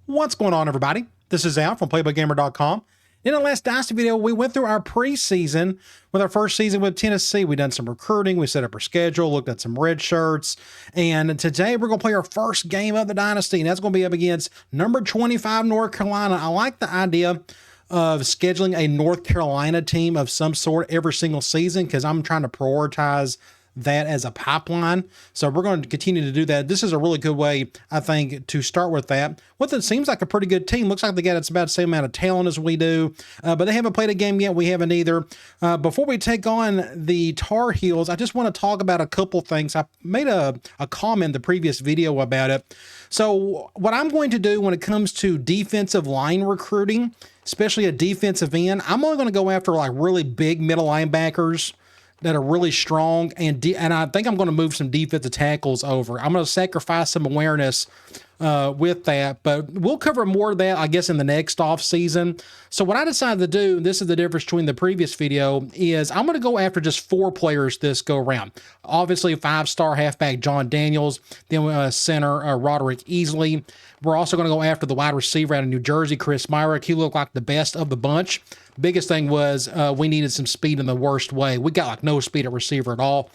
What's going on, everybody? This is Al from PlaybookGamer.com. In the last Dynasty video, we went through our preseason with our first season with Tennessee. We done some recruiting, we set up our schedule, looked at some red shirts, and today we're going to play our first game of the Dynasty, and that's going to be up against number 25 North Carolina. I like the idea of scheduling a North Carolina team of some sort every single season because I'm trying to prioritize that as a pipeline. So we're going to continue to do that. This is a really good way, I think, to start with that. What it seems like a pretty good team. Looks like they got about the same amount of talent as we do, but they haven't played a game yet. We haven't either. Before we take on the Tar Heels, I just want to talk about a couple things. I made a comment in the previous video about it. So what I'm going to do when it comes to defensive line recruiting, especially a defensive end, I'm only going to go after like really big middle linebackers that are really strong, and I think I'm going to move some defensive tackles over. I'm going to sacrifice some awareness with that, but we'll cover more of that, I guess, in the next off season. So what I decided to do, this is the difference between the previous video, is I'm going to go after just 4 players this go around. Obviously, 5-star halfback John Daniels, then center Roderick Easley. We're also going to go after the wide receiver out of New Jersey, Chris Myrick. He looked like the best of the bunch. Biggest thing was we needed some speed in the worst way. We got like no speed at receiver at all.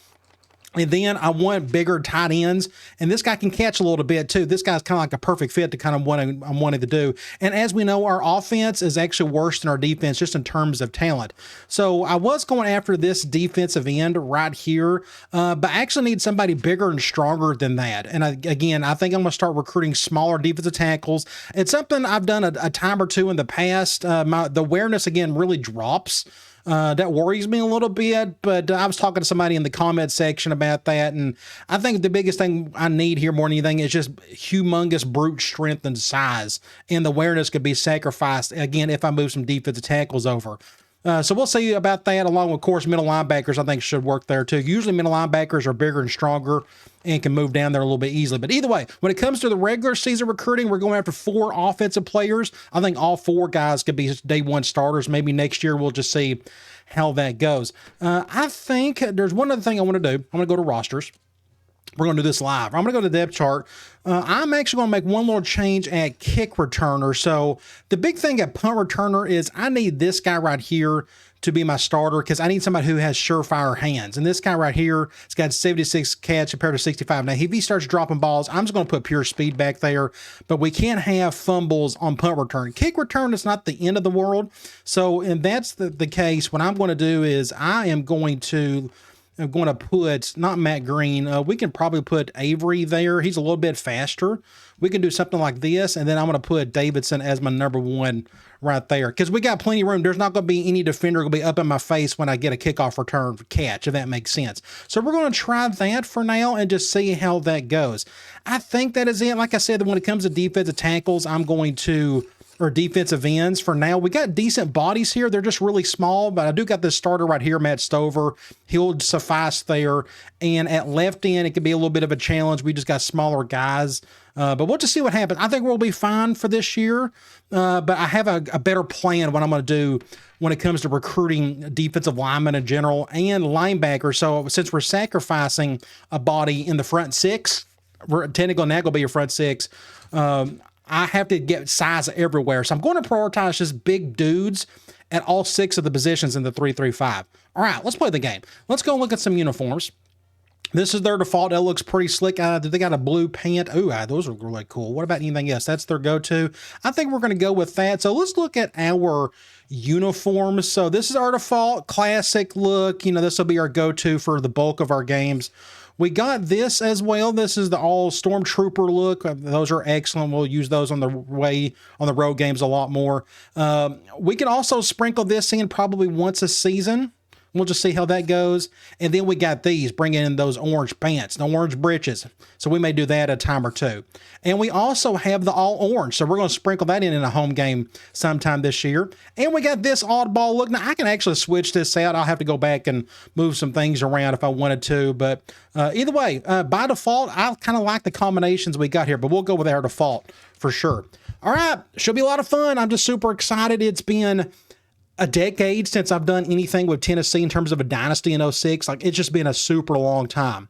And then I want bigger tight ends, and this guy can catch a little bit too. This guy's kind of like a perfect fit to kind of what I'm wanting to do. And as we know, our offense is actually worse than our defense just in terms of talent. So I was going after this defensive end right here, but I actually need somebody bigger and stronger than that. And again, I think I'm going to start recruiting smaller defensive tackles. It's something I've done a time or two in the past. The awareness, again, really drops. That worries me a little bit, but I was talking to somebody in the comment section about that, and I think the biggest thing I need here more than anything is just humongous brute strength and size, and the awareness could be sacrificed, again, if I move some defensive tackles over. So we'll see about that, along with, of course, middle linebackers I think should work there too. Usually middle linebackers are bigger and stronger and can move down there a little bit easily. But either way, when it comes to the regular season recruiting, we're going after 4 offensive players. I think all 4 guys could be day 1 starters. Maybe next year we'll just see how that goes. I think there's one other thing I want to do. I'm going to go to rosters. We're going to do this live. I'm going to go to the depth chart. I'm actually going to make one little change at kick returner. So the big thing at punt returner is I need this guy right here to be my starter because I need somebody who has surefire hands. And this guy right here, it's got 76 catch compared to 65. Now, if he starts dropping balls, I'm just going to put pure speed back there, but we can't have fumbles on punt return. Kick return is not the end of the world. So, and that's the case. What I'm going to do is I'm going to put, not Matt Green, we can probably put Avery there. He's a little bit faster. We can do something like this, and then I'm going to put Davidson as my number 1 right there because we got plenty of room. There's not going to be any defender going to be up in my face when I get a kickoff return catch, if that makes sense. So we're going to try that for now and just see how that goes. I think that is it. Like I said, when it comes to defensive tackles, or defensive ends for now. We got decent bodies here. They're just really small, but I do got this starter right here, Matt Stover. He'll suffice there. And at left end, it could be a little bit of a challenge. We just got smaller guys. But we'll just see what happens. I think we'll be fine for this year, but I have a better plan what I'm going to do when it comes to recruiting defensive linemen in general and linebackers. So since we're sacrificing a body in the front 6, we're technically now going to be your front 6, I have to get size everywhere. So I'm going to prioritize just big dudes at all 6 of the positions in the 3-3-5. All right, let's play the game. Let's go look at some uniforms. This is their default. That looks pretty slick. They got a blue pant. Ooh, those are really cool. What about anything else? That's their go-to. I think we're going to go with that. So let's look at our uniforms. So this is our default classic look. You know, this will be our go-to for the bulk of our games. We got this as well. This is the all Stormtrooper look. Those are excellent. We'll use those on the road games a lot more. We can also sprinkle this in probably once a season. We'll just see how that goes. And then we got these, bringing in those orange pants, the orange breeches. So we may do that a time or two. And we also have the all orange. So we're going to sprinkle that in a home game sometime this year. And we got this oddball look. Now, I can actually switch this out. I'll have to go back and move some things around if I wanted to. But either way, by default, I kind of like the combinations we got here. But we'll go with our default for sure. All right. Should be a lot of fun. I'm just super excited. It's been a decade since I've done anything with Tennessee in terms of a dynasty in 06. Like, it's just been a super long time.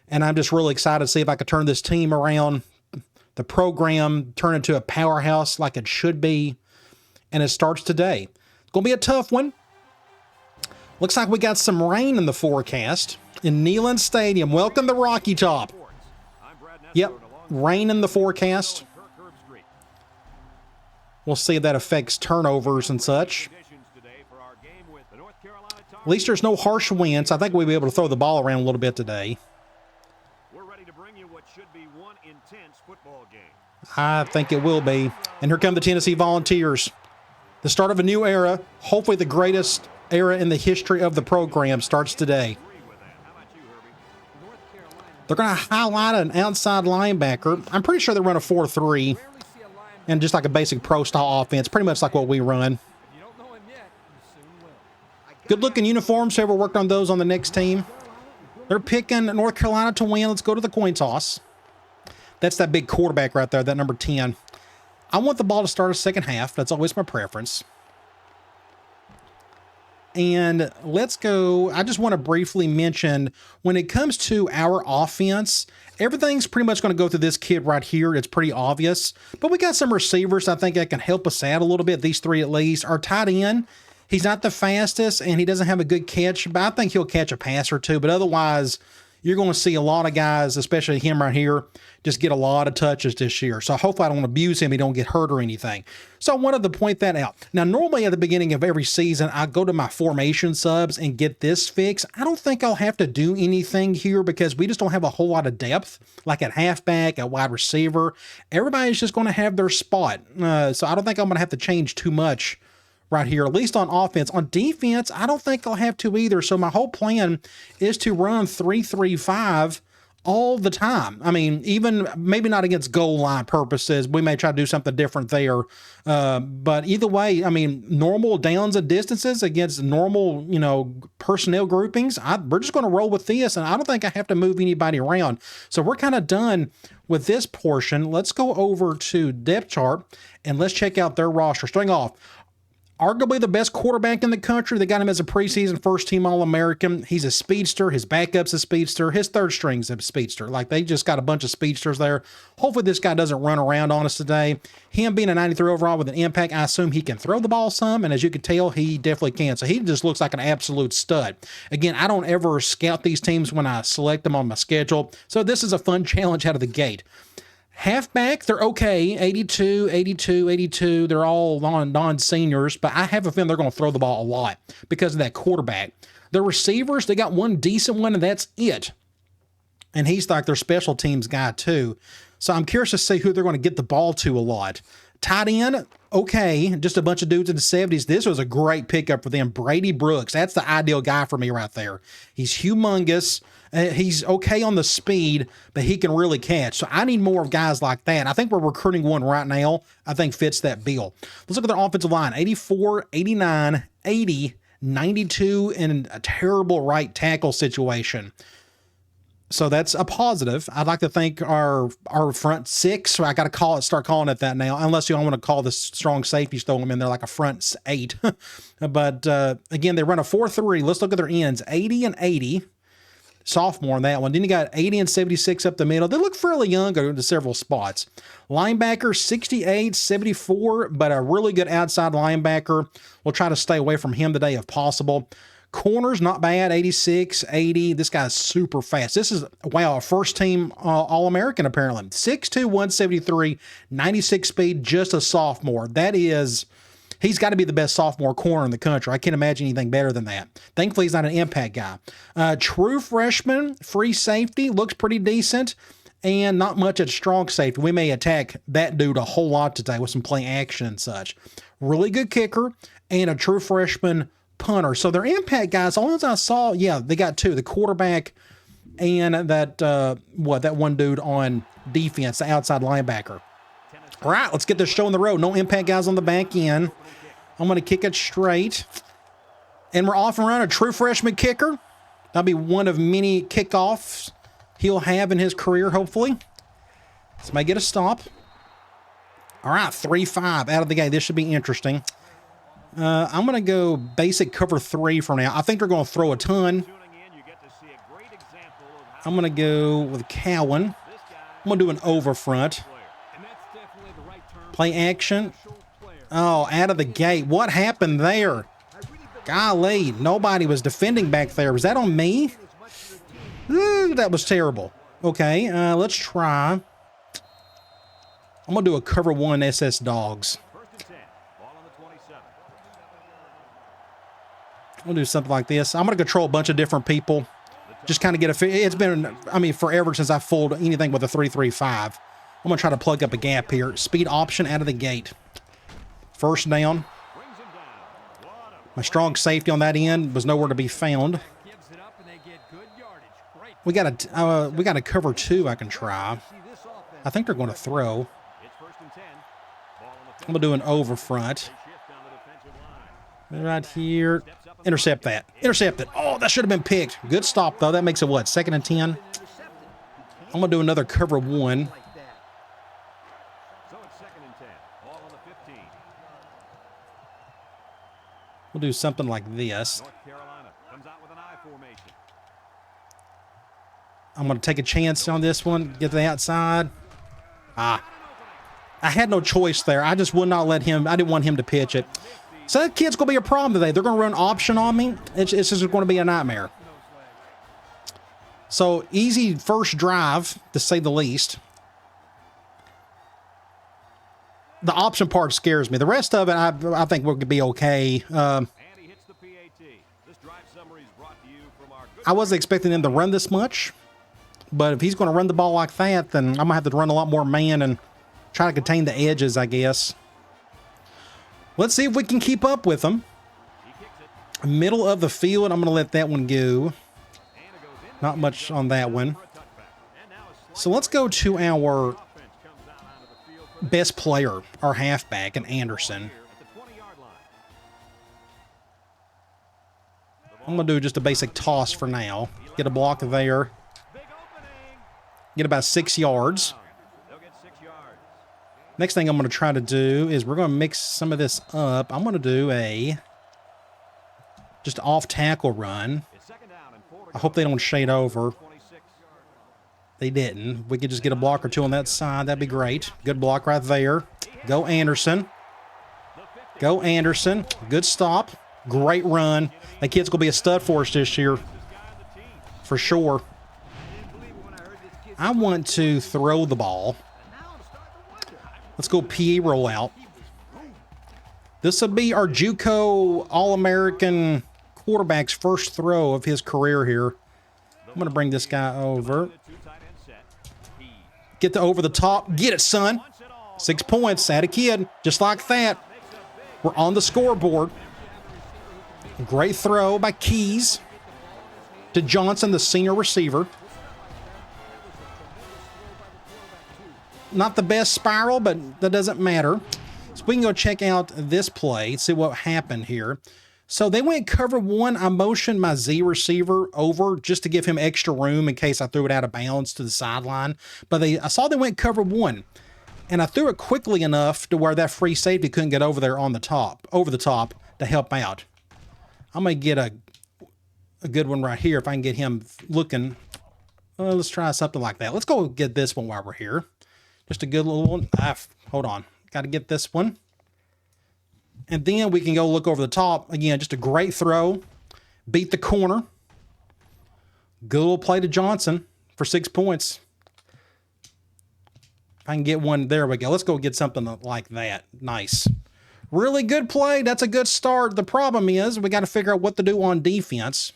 And I'm just really excited to see if I could turn this team around the program turn into a powerhouse like it should be. And it starts today. It's going to be a tough one. Looks like we got some rain in the forecast in Neyland Stadium. Welcome to Rocky Top. Yep, rain in the forecast. We'll see if that affects turnovers and such. At least there's no harsh winds. I think we'll be able to throw the ball around a little bit today. We're ready to bring you what should be one intense football game. I think it will be. And here come the Tennessee Volunteers. The start of a new era. Hopefully the greatest era in the history of the program starts today. They're going to highlight an outside linebacker. I'm pretty sure they run a 4-3 and just like a basic pro-style offense, pretty much like what we run. Good-looking uniforms. Whoever worked on those on the next team. They're picking North Carolina to win. Let's go to the coin toss. That's that big quarterback right there, that number 10. I want the ball to start a second half. That's always my preference. And let's go. I just want to briefly mention, when it comes to our offense, everything's pretty much going to go through this kid right here. It's pretty obvious. But we got some receivers I think that can help us out a little bit, these three at least. Our tight end, he's not the fastest, and he doesn't have a good catch, but I think he'll catch a pass or two. But otherwise, you're going to see a lot of guys, especially him right here, just get a lot of touches this year. So hopefully I don't abuse him. He don't get hurt or anything. So I wanted to point that out. Now, normally at the beginning of every season, I go to my formation subs and get this fixed. I don't think I'll have to do anything here because we just don't have a whole lot of depth, like at halfback, at wide receiver. Everybody's just going to have their spot. So I don't think I'm going to have to change too much right here, at least on offense. On defense, I don't think I'll have to either. So my whole plan is to run 3-3-5 all the time. I mean, even maybe not against goal line purposes. We may try to do something different there. But either way, I mean, normal downs and distances against normal, personnel groupings, we're just going to roll with this, and I don't think I have to move anybody around. So we're kind of done with this portion. Let's go over to depth chart, and let's check out their roster. Starting off, arguably the best quarterback in the country. They got him as a preseason first-team All-American. He's a speedster. His backup's a speedster. His third string's a speedster. Like, they just got a bunch of speedsters there. Hopefully this guy doesn't run around on us today. Him being a 93 overall with an impact, I assume he can throw the ball some, and as you can tell, he definitely can. So he just looks like an absolute stud. Again, I don't ever scout these teams when I select them on my schedule, so this is a fun challenge out of the gate. Halfback, they're okay, 82, 82, 82. They're all non-seniors, but I have a feeling they're going to throw the ball a lot because of that quarterback. The receivers, they got one decent one, and that's it. And he's like their special teams guy, too. So I'm curious to see who they're going to get the ball to a lot. Tight end, okay, just a bunch of dudes in the 70s. This was a great pickup for them. Brady Brooks, that's the ideal guy for me right there. He's humongous. He's okay on the speed, but he can really catch. So I need more of guys like that. I think we're recruiting one right now I think fits that bill. Let's look at their offensive line. 84, 89, 80, 92, and a terrible right tackle situation. So that's a positive. I'd like to think our front six, so I got to start calling it that now, unless you don't want to call the strong safeties, throw them in there like a front eight. But again, they run a 4-3. Let's look at their ends. 80 and 80. Sophomore in that one. Then you got 80 and 76 up the middle. They look fairly young to several spots. Linebacker, 68, 74, but a really good outside linebacker. We'll try to stay away from him today if possible. Corners, not bad, 86, 80. This guy's super fast. This is, wow, a first-team All-American apparently. 6'2", 173, 96 speed, just a sophomore. That is... He's got to be the best sophomore corner in the country. I can't imagine anything better than that. Thankfully, he's not an impact guy. True freshman, free safety, looks pretty decent, and not much at strong safety. We may attack that dude a whole lot today with some play action and such. Really good kicker, and a true freshman punter. So their impact guys, all those I saw, yeah, they got two, the quarterback and that one dude on defense, the outside linebacker. All right, let's get this show on the road. No impact guys on the back end. I'm going to kick it straight. And we're off and running. A true freshman kicker. That'll be one of many kickoffs he'll have in his career, hopefully. This may get a stop. All right, 3-5 out of the gate. This should be interesting. I'm going to go basic cover 3 for now. I think they're going to throw a ton. I'm going to go with Cowan. I'm going to do an over front. Play action. Oh, out of the gate. What happened there? Golly, nobody was defending back there. Was that on me? Ooh, that was terrible. Okay, let's try. I'm going to do a cover one SS Dogs. We'll do something like this. I'm going to control a bunch of different people. Just kind of get a... It's been, I mean, forever since I fooled anything with a 3-3-5. I'm going to try to plug up a gap here. Speed option out of the gate. First down. My strong safety on that end was nowhere to be found. We got a cover two I can try. I think they're going to throw. I'm going to do an over front. Right here. Intercept that. Intercept it. Oh, that should have been picked. Good stop, though. That makes it what? 2nd and 10? I'm going to do another cover one. We'll do something like this. I'm going to take a chance on this one. Get to the outside. I had no choice there. I just would not let him. I didn't want him to pitch it. So that kid's going to be a problem today. They're going to run option on me. It's just going to be a nightmare. So easy first drive, to say the least. The option part scares me. The rest of it, I think we'll be okay. I wasn't expecting him to run this much. But if he's going to run the ball like that, then I'm going to have to run a lot more man and try to contain the edges, I guess. Let's see if we can keep up with him. Middle of the field, I'm going to let that one go. Not much on that one. So let's go to our best player, our halfback, and Anderson. I'm going to do just a basic toss for now. Get a block there. Get about 6 yards. Next thing I'm going to try to do is we're going to mix some of this up. I'm going to do a just off tackle run. I hope they don't shade over. They didn't. We could just get a block or two on that side. That'd be great. Good block right there. Go Anderson. Go Anderson. Good stop. Great run. That kid's going to be a stud for us this year. For sure. I want to throw the ball. Let's go PE rollout. This will be our JUCO All-American quarterback's first throw of his career here. I'm going to bring this guy over. Get the over the top. Get it, son. 6 points. Add a kid. Just like that. We're on the scoreboard. Great throw by Keys to Johnson, the senior receiver. Not the best spiral, but that doesn't matter. So we can go check out this play, see what happened here. So they went cover one. I motioned my Z receiver over just to give him extra room in case I threw it out of bounds to the sideline. But I saw they went cover one, and I threw it quickly enough to where that free safety couldn't get over there on the top, over the top to help out. I'm going to get a good one right here if I can get him looking. Let's try something like that. Let's go get this one while we're here. Just a good little one. Hold on. Got to get this one. And then we can go look over the top. Again, just a great throw. Beat the corner. Good little play to Johnson for 6 points. If I can get one, there we go. Let's go get something like that. Nice. Really good play. That's a good start. The problem is we got to figure out what to do on defense.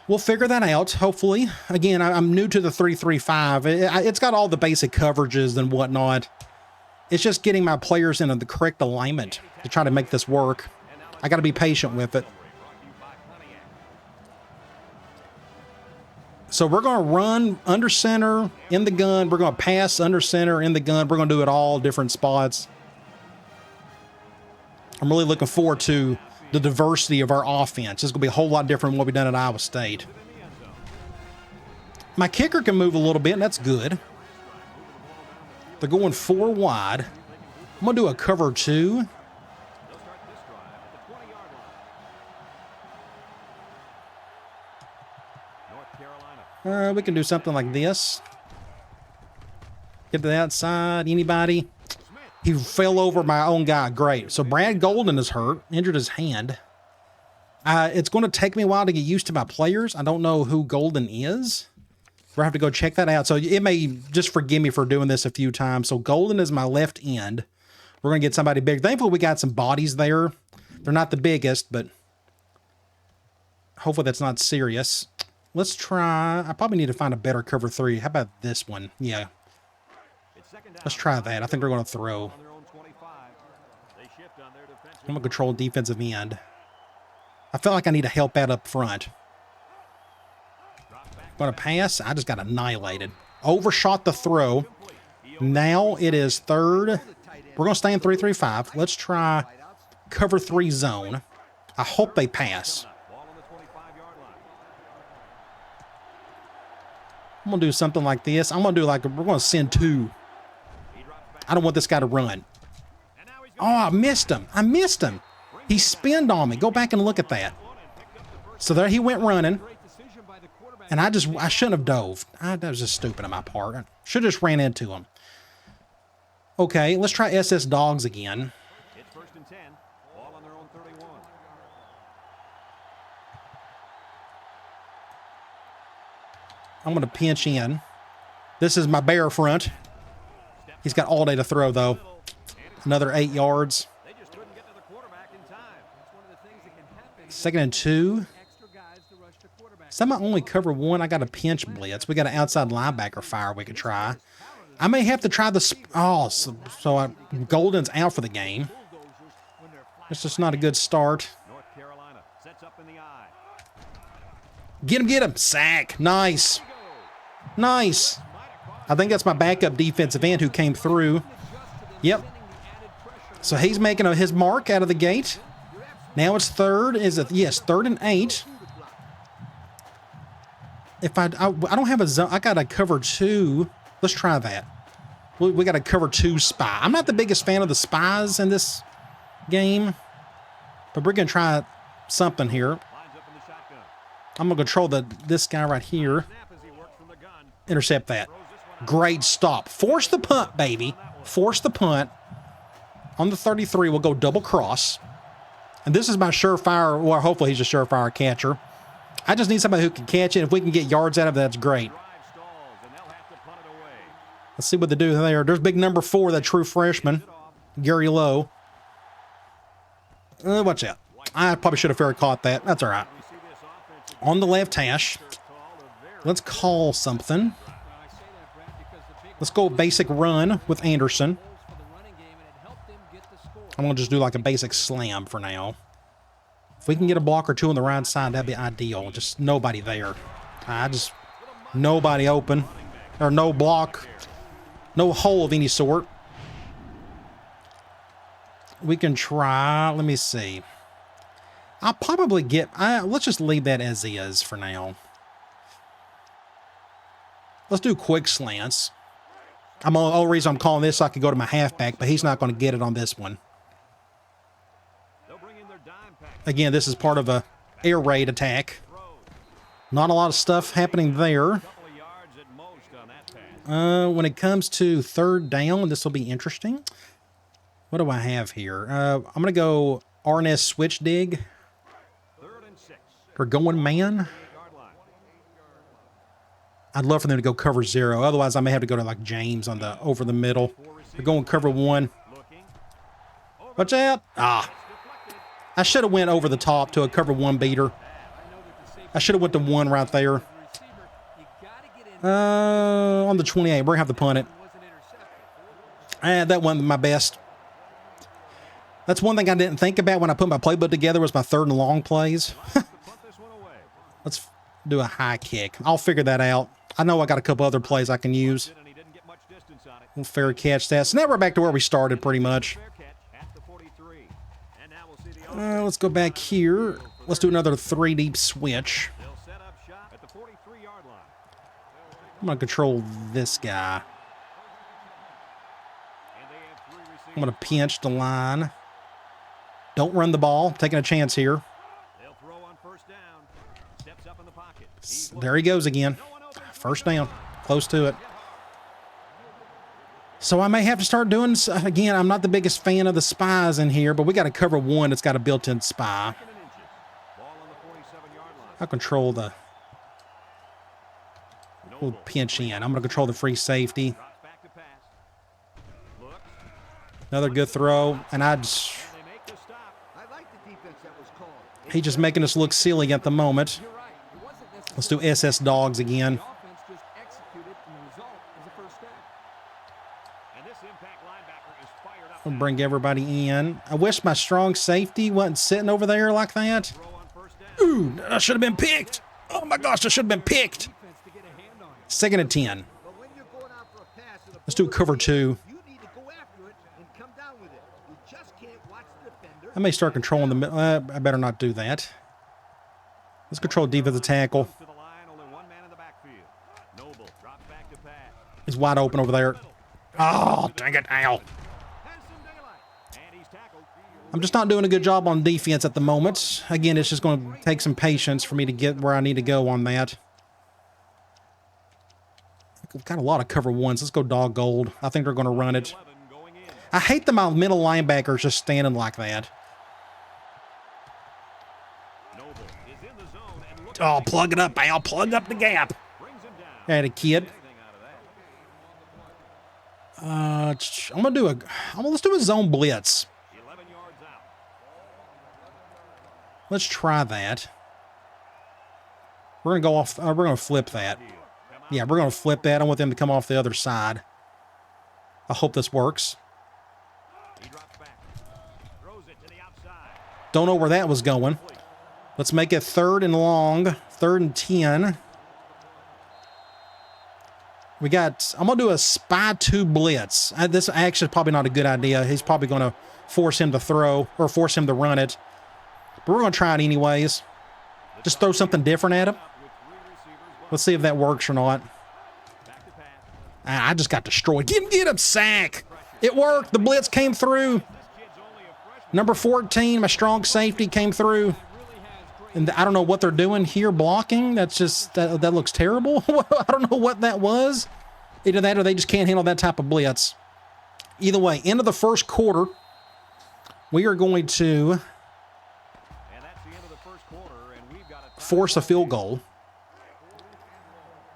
We'll figure that out, hopefully. Again, I'm new to the 3-3-5. It's got all the basic coverages and whatnot. It's just getting my players in the correct alignment to try to make this work. I got to be patient with it. So we're going to run under center, in the gun. We're going to pass under center, in the gun. We're going to do it all different spots. I'm really looking forward to the diversity of our offense. It's going to be a whole lot different than what we've done at Iowa State. My kicker can move a little bit, and that's good. They're going 4 wide. I'm going to do a cover 2. We can do something like this. Get to the outside. Anybody? He fell over my own guy. Great. So Brad Golden is hurt. Injured his hand. It's going to take me a while to get used to my players. I don't know who Golden is. We'll have to go check that out. So it may just forgive me for doing this a few times. So Golden is my left end. We're going to get somebody big. Thankfully, we got some bodies there. They're not the biggest, but hopefully that's not serious. Let's try. I probably need to find a better cover 3. How about this one? Yeah. Let's try that. I think they're going to throw. I'm going to control defensive end. I feel like I need to help out up front. Going to pass. I just got annihilated. Overshot the throw. Now it is third. We're going to stay in 3-3-5. Let's try cover 3 zone. I hope they pass. I'm going to do something like this. I'm going to do like, we're going to send 2. I don't want this guy to run. Oh, I missed him. I missed him. He spinned on me. Go back and look at that. So there he went running. And I shouldn't have dove. That was just stupid on my part. I should have just ran into him. Okay, let's try SS Dogs again. It's 1st and 10. Ball on their own 31. I'm going to pinch in. This is my bear front. He's got all day to throw, though. Another 8 yards. They just couldn't get to the quarterback in time. That's one of the things that can happen. 2nd and 2. Some only cover 1. I got a pinch blitz. We got an outside linebacker fire we could try. I may have to try the... Golden's out for the game. It's just not a good start. North Carolina sets up in the eye. Get him. Sack. Nice. Nice. I think that's my backup defensive end who came through. Yep. So he's making his mark out of the gate. Now it's third. Is it? Yes, 3rd and 8. If I don't have a zone, I got a cover 2. Let's try that. We got a cover 2 spy. I'm not the biggest fan of the spies in this game, but we're going to try something here. I'm going to control this guy right here. Intercept that. Great stop. Force the punt, baby. Force the punt. On the 33, we'll go double cross. And this is my surefire, well, hopefully he's a surefire catcher. I just need somebody who can catch it. If we can get yards out of it, that's great. Let's see what they do there. There's big number 4, that true freshman, Gary Lowe. Watch out. I probably should have fair caught that. That's all right. On the left hash. Let's call something. Let's go basic run with Anderson. I'm going to just do like a basic slam for now. If we can get a block or 2 on the right side, that'd be ideal. Just nobody there. Nobody open. Or no block. No hole of any sort. We can try. Let me see. I'll probably get... let's just leave that as is for now. Let's do quick slants. The only reason I'm calling this so I can go to my halfback, but he's not going to get it on this one. Again, this is part of a air raid attack. Not a lot of stuff happening there. When it comes to 3rd down, this will be interesting. What do I have here? I'm going to go RNS switch dig. We're going man. I'd love for them to go cover 0. Otherwise, I may have to go to like James on the over the middle. We're going cover 1. Watch out. I should have went over the top to a cover 1 beater. I should have went to 1 right there. On the 28, we're going to have to punt it. That wasn't my best. That's one thing I didn't think about when I put my playbook together was my 3rd and long plays. Let's do a high kick. I'll figure that out. I know I got a couple other plays I can use. We'll fair catch that. So now we're back to where we started pretty much. Let's go back here. Let's do another 3 deep switch. I'm going to control this guy. I'm going to pinch the line. Don't run the ball. Taking a chance here. There he goes again. 1st down. Close to it. So I may have to start doing, again, I'm not the biggest fan of the spies in here, but we got to cover one that's got a built-in spy. I'll control the we'll pinch in. I'm going to control the free safety. Another good throw, and he's just making us look silly at the moment. Let's do SS Dogs again. We'll bring everybody in. I wish my strong safety wasn't sitting over there like that. Ooh, I should have been picked. Oh my gosh, I should have been picked. 2nd and 10. Let's do cover 2. I may start controlling the middle. I better not do that. Let's control defensive tackle. He's wide open over there. Oh, dang it, ow. I'm just not doing a good job on defense at the moment. Again, it's just going to take some patience for me to get where I need to go on that. We've got a lot of cover 1s. Let's go dog gold. I think they're going to run it. I hate that my middle linebackers just standing like that. Oh, plug it up, Al. Plug up the gap. Had a kid. Let's do a zone blitz. Let's try that. We're going to go off. We're going to flip that. Yeah, we're going to flip that. I want them to come off the other side. I hope this works. Don't know where that was going. Let's make it 3rd and long. 3rd and 10. I'm going to do a spy 2 blitz. This actually is probably not a good idea. He's probably going to force him to throw or force him to run it. But we're going to try it anyways. Just throw something different at him. Let's see if that works or not. I just got destroyed. Get him, sack. It worked. The blitz came through. Number 14, my strong safety came through. And I don't know what they're doing here blocking. That's just, that looks terrible. I don't know what that was. Either that or they just can't handle that type of blitz. Either way, end of the first quarter, we are going to force a field goal.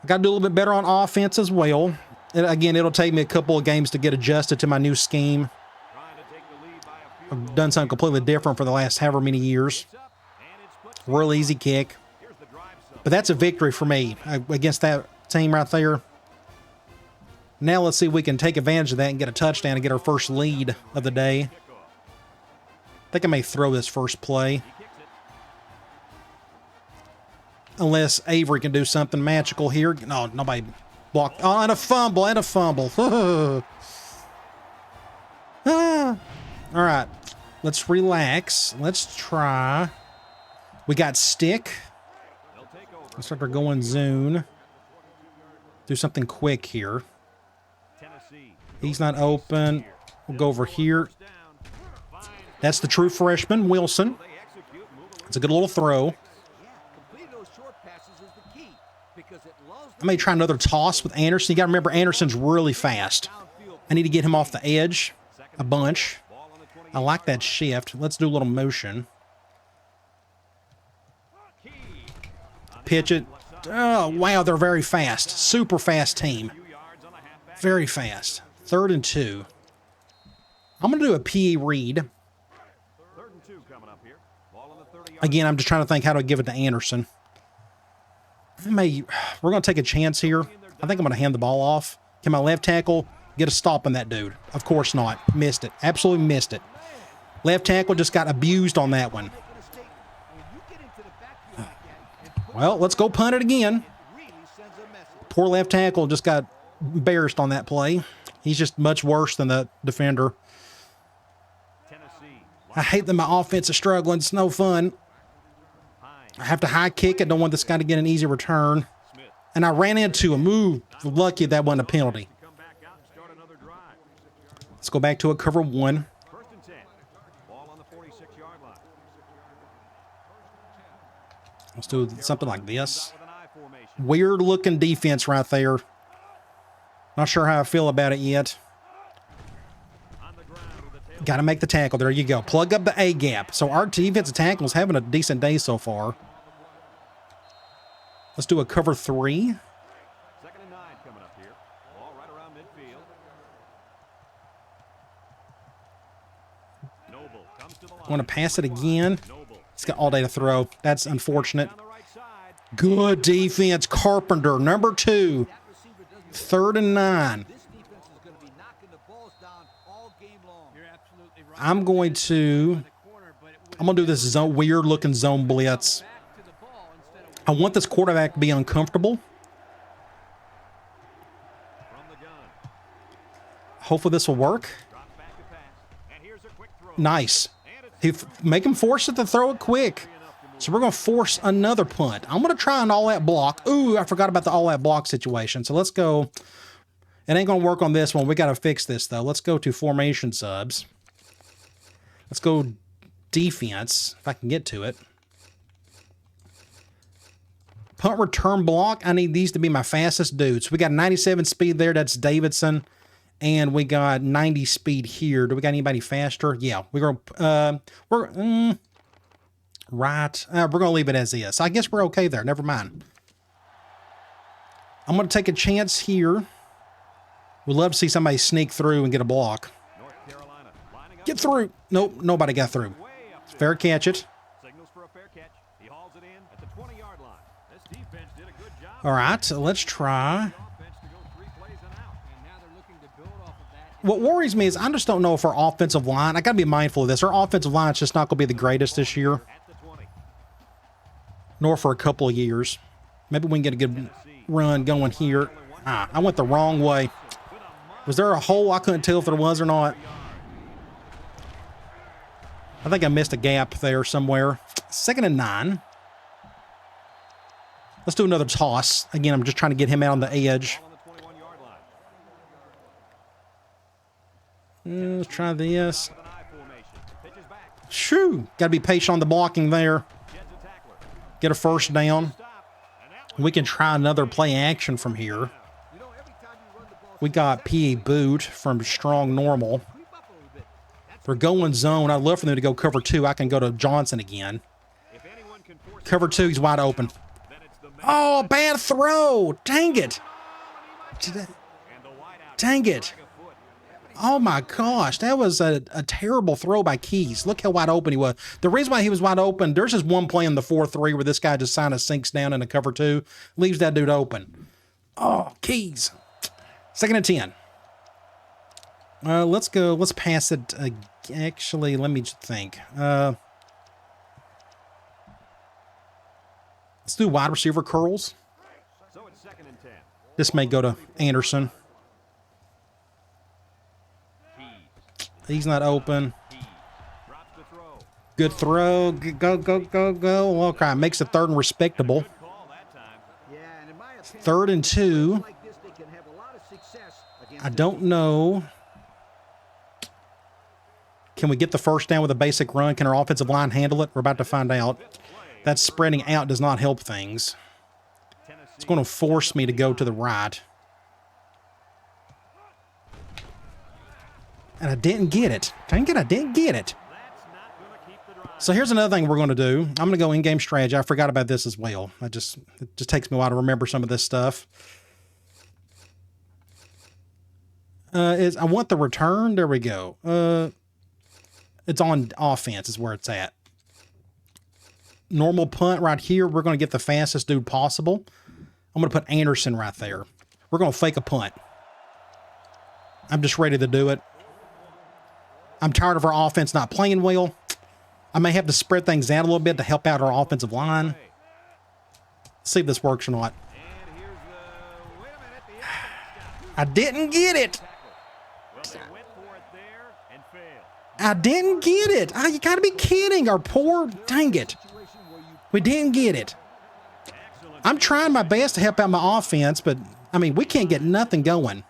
I got to do a little bit better on offense as well. And again, it'll take me a couple of games to get adjusted to my new scheme. I've done something completely different for the last however many years. Real easy kick. But that's a victory for me against that team right there. Now let's see if we can take advantage of that and get a touchdown and get our first lead of the day. I think I may throw this first play. Unless Avery can do something magical here. No, nobody blocked. Oh, and a fumble, All right, let's relax. Let's try. We got stick. Let's start our going zone. Do something quick here. He's not open. We'll go over here. That's the true freshman, Wilson. It's a good little throw. I may try another toss with Anderson. You got to remember, Anderson's really fast. I need to get him off the edge a bunch. I like that shift. Let's do a little motion. Pitch it. Oh, wow, they're very fast. Super fast team. Very fast. 3rd and 2. I'm going to do a PE read. Again, I'm just trying to think how to give it to Anderson. We're going to take a chance here. I think I'm going to hand the ball off. Can my left tackle get a stop on that dude? Of course not. Missed it. Absolutely missed it. Left tackle just got abused on that one. Well, let's go punt it again. Poor left tackle just got embarrassed on that play. He's just much worse than the defender. I hate that my offense is struggling. It's no fun. I have to high kick it. Don't want this guy to get an easy return. And I ran into him. Ooh, lucky that wasn't a penalty. Let's go back to a cover 1. Let's do something like this. Weird looking defense right there. Not sure how I feel about it yet. Got to make the tackle. There you go. Plug up the A gap. So our defensive tackle is having a decent day so far. Let's do a cover 3. 2nd and 9 coming up here. Ball right around midfield. Noble comes to the line. I want to pass it again. Noble. He's got all day to throw. That's unfortunate. Down the right side. Good defense. Carpenter, number 2. 3rd and 9. This defense is going to be knocking the balls down all game long. You're absolutely right. I'm going to do this zone, weird looking zone blitz. I want this quarterback to be uncomfortable. From the gun. Hopefully this will work. Drops back to pass. And here's a quick throw. Nice. And it's Make him force it to throw it quick. So we're going to force another punt. I'm going to try an all-out block. Ooh, I forgot about the all-out block situation. So let's go. It ain't going to work on this one. We got to fix this, though. Let's go to formation subs. Let's go defense, if I can get to it. Punt return block. I need these to be my fastest dudes. We got 97 speed there. That's Davidson. And we got 90 speed here. Do we got anybody faster? Yeah. We're going to... Right. We're going to leave it as is. I guess we're okay there. Never mind. I'm going to take a chance here. We'd love to see somebody sneak through and get a block. North Carolina lining up. Get through. Nope, nobody got through. Way up there. Fair catch it. Signals for a fair catch. He hauls it in at the 20-yard line. This defense did a good job. All right, so let's try. Offense to go 3 plays and out. And now they're looking to build off of that. What worries me is I just don't know if our offensive line, I got to be mindful of this. Our offensive line is just not going to be the greatest this year, At the 20. nor for a couple of years. Maybe we can get a good run going here. I went the wrong way. Was there a hole? I couldn't tell if there was or not. I think I missed a gap there somewhere. 2nd and 9. Let's do another toss. Again, I'm just trying to get him out on the edge. Ball on the 21-yard line. Let's try this. With an I formation. Pitches back. Shoo! Got to be patient on the blocking there. Jets a tackler. Get a first down. Stop. And that We can try another play action from here. You know, every time you run the ball, We got P.A. Boot from Strong Normal. creep up a little bit. They're going zone. I'd love for them to go cover 2. I can go to Johnson again. if anyone can force Cover 2, he's wide open. then it's the man. Oh, bad throw. Dang it. And the wideout. Dang it. A foot. Oh, my gosh. That was a terrible throw by Keys. Look how wide open he was. The reason why he was wide open, there's just one play in the 4-3 where this guy just kind of sinks down in the cover 2, leaves that dude open. Oh, Keys. 2nd and 10. Let's go. Let's pass it. Actually, let me just think. Let's do wide receiver curls. So it's 2nd and 10. This may go to Anderson. He's not open. Drops the throw. Good throw. Go, go, go, go. Okay, makes the 3rd and respectable. Call that time. Yeah, and in my opinion, 3rd and 2. like this, they can have a lot of success against I don't know. Can we get the first down with a basic run? Can our offensive line handle it? We're about to find out. That spreading out does not help things. It's going to force me to go to the right. And I didn't get it. Dang it, I didn't get it. That's not going to keep the drive. So here's another thing we're going to do. I'm going to go in-game strategy. I forgot about this as well. It just takes me a while to remember some of this stuff. I want the return. There we go. It's on offense is where it's at. Normal punt right here. We're going to get the fastest dude possible. I'm going to put Anderson right there. We're going to fake a punt. I'm just ready to do it. I'm tired of our offense not playing well. I may have to spread things out a little bit to help out our offensive line. See if this works or not. And here's the, wait a minute, the inside stop. I didn't get it. Well, they went for it there and failed. I didn't get it. Oh, you got to be kidding. Our poor, dang it. We didn't get it. Excellent. I'm trying my best to help out my offense, but, I mean, we can't get nothing going.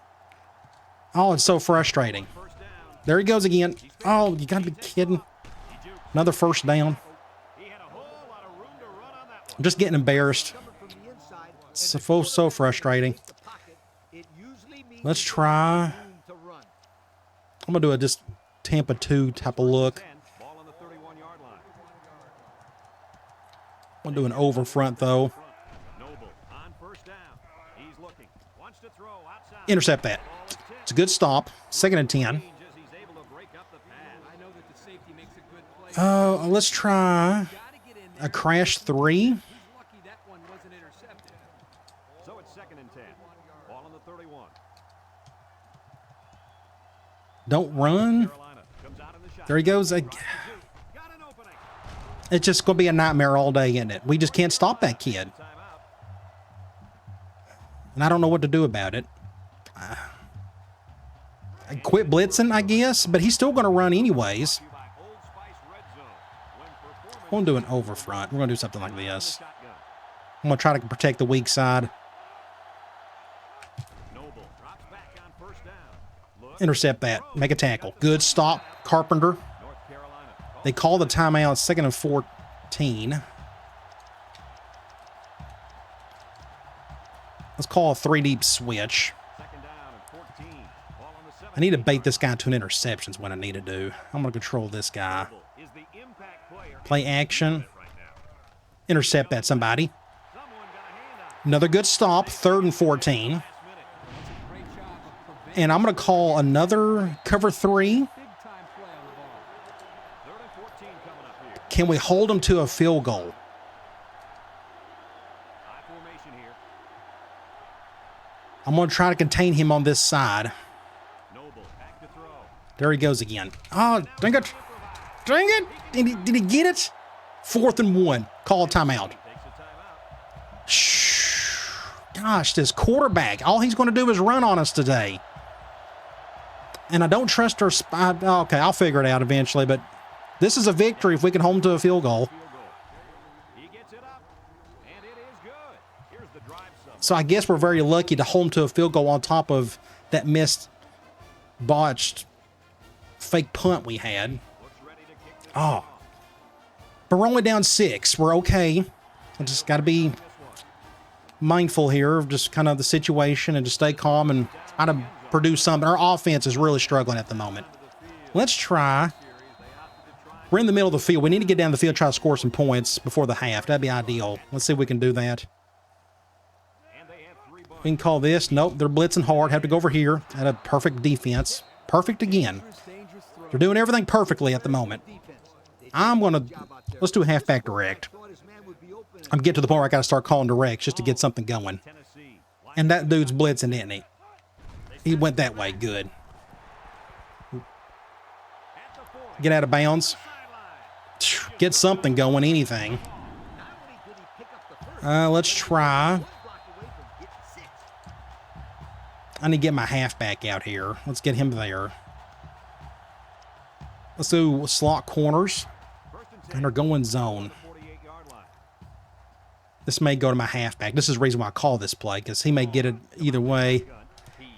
Oh, it's so frustrating. First down. There he goes again. Oh, you got to be kidding. He juked. Another first down. He had a whole lot of room to run on that I'm one. just getting embarrassed. from the inside. So frustrating. The pocket, it usually means Let's try. room to run. I'm going to do a just Tampa 2 type of look. Ball on the 31-yard line. I'm going to do an over front, though. Noble on first down. He's looking. Wants to throw outside. Intercept that. It's a good stop. 2nd and 10. He's able to break up the pass. I know that the safety makes a good play. Let's try a crash 3. He's lucky that one wasn't intercepted. So it's 2nd and 10. Ball on the 31. Don't run. Carolina comes out in the shot. There he goes. Got an opening. It's just going to be a nightmare all day, isn't it? We just can't stop that kid. Timeout. And I don't know what to do about it. I quit blitzing, I guess, but he's still going to run anyways. By Old Spice Red Zone. When performance I'm going to do an over front. We're going to do something like this. shotgun. I'm going to try to protect the weak side. Noble drops back on first down. Look. Intercept that. Make a tackle. Good stop, Carpenter. North Carolina. They call the timeout 2nd and 14. Let's call a 3-deep switch. 2nd down and 14. Ball on the 7. I need to bait this guy to an interception is what I need to do. I'm going to control this guy. Is the impact player Play action. right now. Intercept that, somebody. Someone got a hand out. Another good stop. 3rd and 14. Last minute. Great job of preventing And I'm going to call another cover 3. big time play on the ball. 3rd and 14 coming up here. Can we hold him to a field goal? High formation here. I'm going to try to contain him on this side. Noble back to throw. There he goes again. Oh, dang it. Dang it. Did he get it? 4th and 1. Call a timeout. Takes a timeout. Shh. Gosh, this quarterback, all he's going to do is run on us today. And I don't trust our spy. Okay, I'll figure it out eventually, but this is a victory if we can hold him to a field goal. Field goal. He gets it up, and it is good. Here's the drive sub. So I guess we're very lucky to hold him to a field goal on top of that missed, botched, fake punt we had. Looks ready to kick this Oh. But we're only down 6. We're okay. I just got to be mindful here of just kind of the situation and to stay calm and try to produce something. Our offense is really struggling at the moment. Let's try. We're in the middle of the field. We need to get down the field, try to score some points before the half. That'd be ideal. Let's see if we can do that. And they have 3 bucks. We can call this. Nope, they're blitzing hard. Have to go over here. At a perfect defense. Perfect again. Dangerous throw. They're doing everything perfectly at the moment. I'm going to, let's do a halfback direct. Thought his man would be open. I'm getting to the point where I got to start calling directs just to get something going. Tennessee. And that dude's blitzing, isn't he? He went that way. Good. At the 40. Get out of bounds. Sideline. Get something going, anything. Not only did he pick up the first, Let's try. block away from getting 6. I need to get my halfback out here. Let's get him there. Let's do slot corners. First and 10. And they're going zone. 48-yard line. This may go to my halfback. This is the reason why I call this play, because he may get it either way.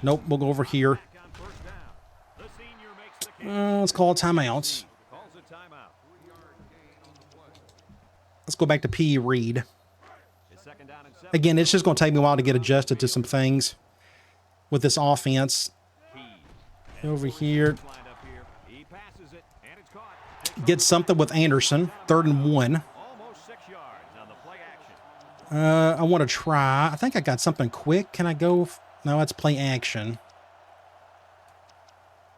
Nope, we'll go over here. Back on first down. The senior makes the kick. Let's call timeouts. Calls a timeout. Let's go back to P. Reed. It's 2nd down and 7. Again, it's just going to take me a while to get adjusted to some things with this offense. Over here. Lined up here. He passes it, and it's caught. Get something with Anderson. 3rd and 1. Almost 6 yards on the play action. I want to try. I think I got something quick. Can I go? No, that's play action.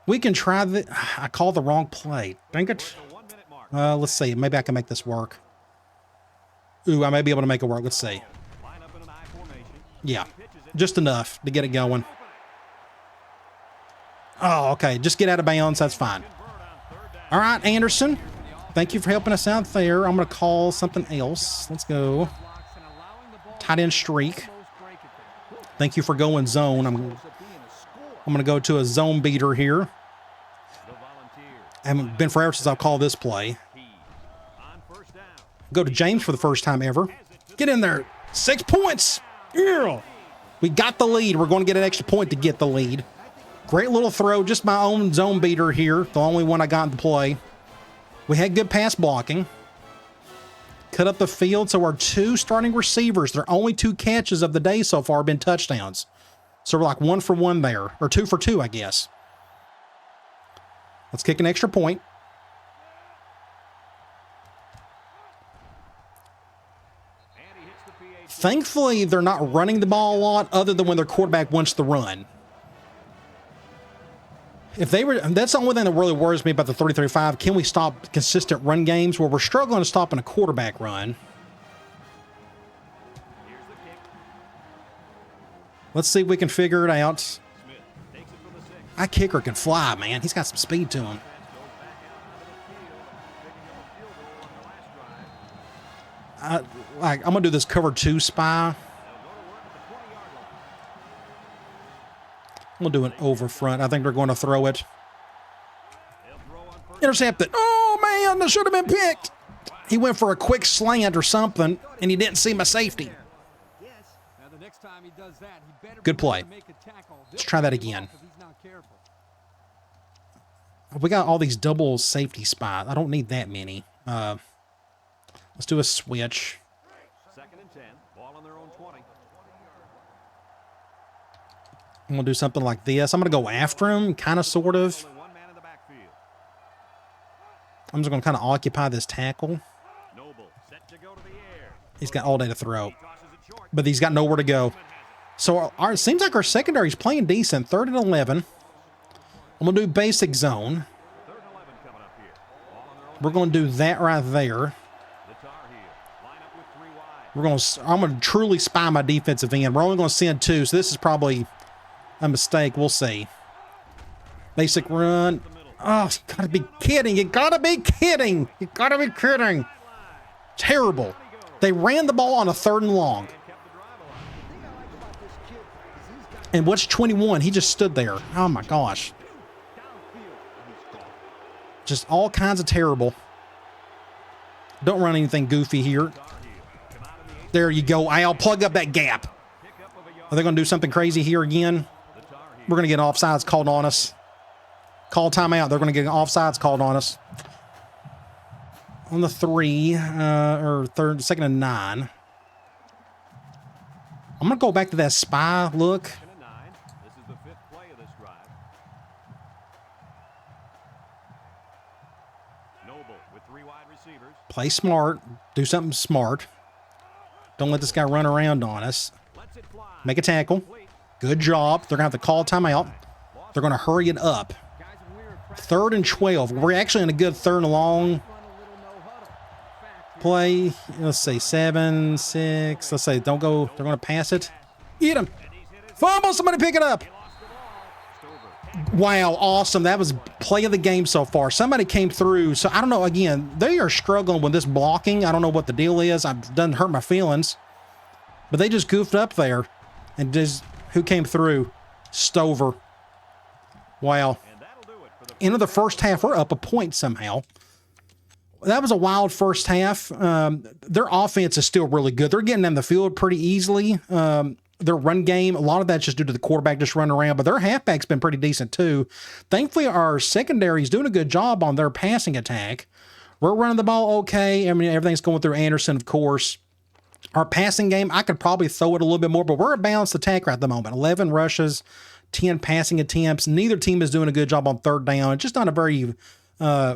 We can try the. I called the wrong play. Dang it. The 1 minute mark. Let's see. Maybe I can make this work. Ooh, I may be able to make it work. Let's see. Line up in an I formation. Yeah, just enough to get it going. Oh, okay. Just get out of bounds. That's fine. Convert on 3rd down. All right, Anderson. Thank you for helping us out there. I'm going to call something else. Let's go. Blocks and allowing the ball Tight end streak. to almost break it there. Thank you for going zone. I'm Ends up being a score. going to go to a zone beater here. The Volunteers. I haven't been forever since I've called this play. He on first down. Go to James for the first time ever. Get in there. 6 points. Yeah. We got the lead. We're going to get an extra point to get the lead. Great little throw. Just my own zone beater here. The only one I got in the play. We had good pass blocking. Cut up the field. So our 2 starting receivers, their only 2 catches of the day so far have been touchdowns. So we're like 1 for 1 there. Or 2 for 2, I guess. Let's kick an extra point. Thankfully, they're not running the ball a lot other than when their quarterback wants to run. If they were, that's the only thing that really worries me about the 30-35. Can we stop consistent run games where we're struggling to stop in a quarterback run? Let's see if we can figure it out. That kicker can fly, man. He's got some speed to him. I'm going to do this cover 2 spy. I'm going to do an over front. I think they're going to throw it. Intercepted. Oh, man, that should have been picked. He went for a quick slant or something, and he didn't see my safety. Good play. Let's try that again. We got all these double safety spots. I don't need that many. Let's do a switch. 2nd and 10. Ball on their own 20. I'm going to do something like this. I'm going to go after him, kind of, sort of. Only one man in the backfield. I'm just going to kind of occupy this tackle. Noble set to go to the air. He's got all day to throw, He tosses it short. but he's got nowhere to go. So it seems like our secondary's playing decent. 3rd and 11. I'm going to do basic zone. 3rd and 11 coming up here. Ball on their own. We're going to do that right there. The Tar Heel line up with 3 wide. We're going to, I'm going to truly spy my defensive end. We're only going to send 2, so this is probably a mistake. We'll see. Basic run. Oh, you gotta be kidding. You gotta be kidding. You gotta be kidding. Terrible. They ran the ball on a 3rd and long. And what's 21? He just stood there. Oh my gosh. Just all kinds of terrible. Don't run anything goofy here. There you go, Al. Plug up that gap. Are they going to do something crazy here again? We're going to get offsides called on us. Call timeout. They're going to get offsides called on us. On the 3, or 2nd and 9. I'm going to go back to that spy look. 2nd and 9. This is the 5th play of this drive. Noble with 3 wide receivers. Play smart. Do something smart. Don't let this guy run around on us. Lets it fly. Make a tackle. Good job. They're going to have to call timeout. They're going to hurry it up. 3rd and 12. We're actually in a good 3rd and long play. Let's say 7, 6. Let's say don't go. They're going to pass it. Eat him. Fumble. Somebody pick it up. Wow. Awesome. That was play of the game so far. Somebody came through. So I don't know. Again, they are struggling with this blocking. I don't know what the deal is. I've done hurt my feelings. But they just goofed up there. And just who came through? Stover. Wow. End of the first half, we're up a point somehow. That was a wild first half. Their offense is still really good. They're getting in the field pretty easily. Their run game, a lot of that's just due to the quarterback just running around, but their halfback's been pretty decent too. Thankfully, our secondary is doing a good job on their passing attack. We're running the ball okay. I mean, everything's going through Anderson, of course. Our passing game, I could probably throw it a little bit more, but we're a balanced attacker at the moment. 11 rushes, 10 passing attempts. Neither team is doing a good job on 3rd down. It's just not a very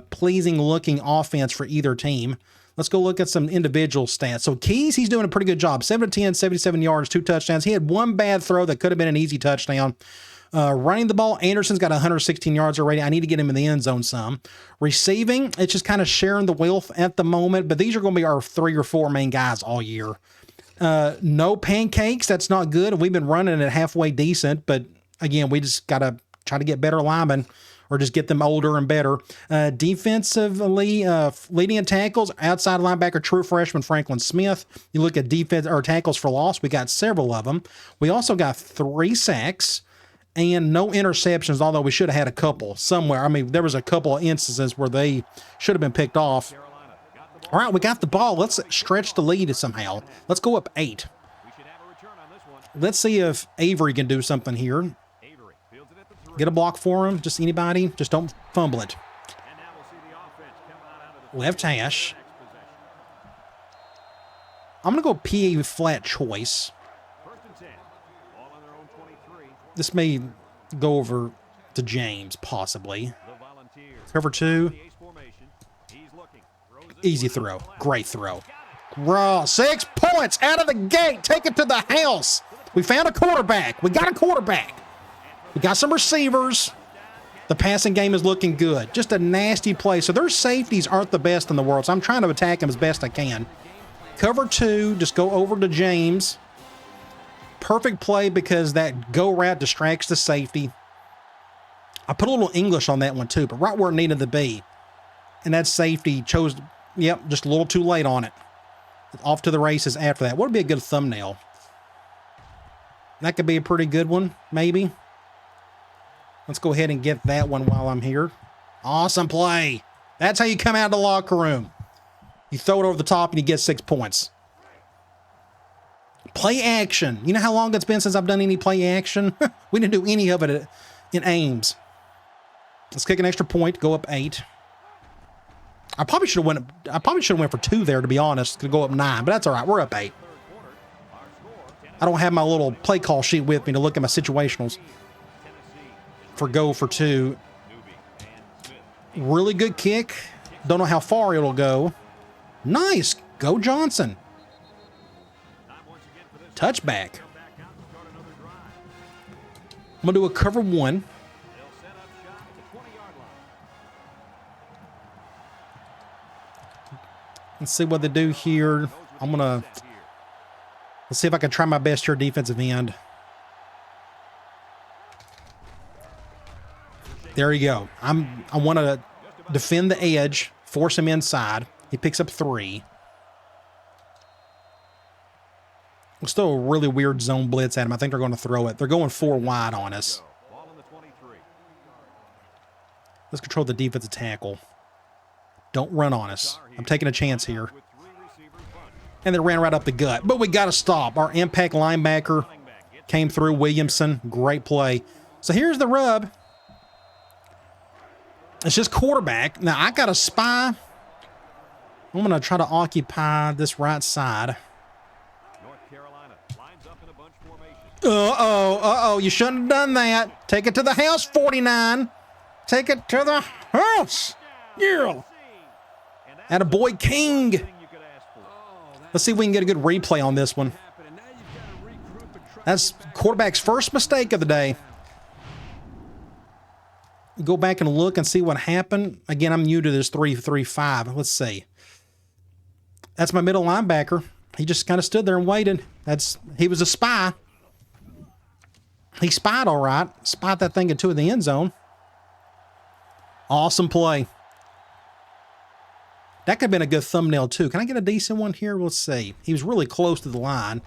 pleasing looking offense for either team. Let's go look at some individual stats. So Keys, he's doing a pretty good job. 7 to 10, 77 yards, 2 touchdowns. He had 1 bad throw that could have been an easy touchdown. Running the ball, Anderson's got 116 yards already. I need to get him in the end zone some. Receiving, it's just kind of sharing the wealth at the moment, but these are going to be our 3 or 4 main guys all year. No pancakes, that's not good. We've been running it halfway decent, but again, we just got to try to get better linemen or just get them older and better. Defensively, leading in tackles, outside linebacker, true freshman Franklin Smith. You look at defense or tackles for loss, we got several of them. We also got 3 sacks and no interceptions, although we should have had a couple somewhere. I mean, there was a couple of instances where they should have been picked off. All right, we got the ball. Let's stretch the lead somehow. Let's go up 8. Let's see if Avery can do something here. Get a block for him. Just anybody. Just don't fumble it. Left hash. I'm going to go PA flat choice. This may go over to James, possibly. Cover 2. Easy throw. Great throw. Raw. 6 points out of the gate. Take it to the house. We found a quarterback. We got a quarterback. We got some receivers. The passing game is looking good. Just a nasty play. So their safeties aren't the best in the world. So I'm trying to attack them as best I can. Cover 2. Just go over to James. Perfect play because that go route distracts the safety. I put a little English on that one too, but right where it needed to be. And that safety chose, yep, just a little too late on it. Off to the races after that. What would be a good thumbnail? That could be a pretty good one, maybe. Let's go ahead and get that one while I'm here. Awesome play. That's how you come out of the locker room. You throw it over the top and you get 6 points. Play action. You know how long it's been since I've done any play action? We didn't do any of it in Ames. Let's kick an extra point, go up 8. I probably should have went for 2 there, to be honest, to go up 9, but that's all right. We're up 8. I don't have my little play call sheet with me to look at my situationals. For go for 2. Really good kick. Don't know how far it'll go. Nice. Go Johnson. Touchback. I'm going to do a cover 1. Let's see what they do here. Let's see if I can try my best here defensive end. There you go. I want to defend the edge, force him inside. He picks up 3. It's still a really weird zone blitz at him. I think they're going to throw it. They're going 4 wide on us. Let's control the defensive tackle. Don't run on us. I'm taking a chance here. And they ran right up the gut. But we got to stop. Our impact linebacker came through. Williamson. Great play. So here's the rub. It's just quarterback. Now, I got a spy. I'm going to try to occupy this right side. Uh-oh. You shouldn't have done that. Take it to the house, 49. Take it to the house. Yeah. Attaboy King. Let's see if we can get a good replay on this one. That's quarterback's first mistake of the day. Go back and look and see what happened. Again, I'm new to this 3-3-5. Let's see. That's my middle linebacker. He just kind of stood there and waited. He was a spy. He spied all right. Spied that thing into the end zone. Awesome play. That could have been a good thumbnail too. Can I get a decent one here? Let's see. He was really close to the line.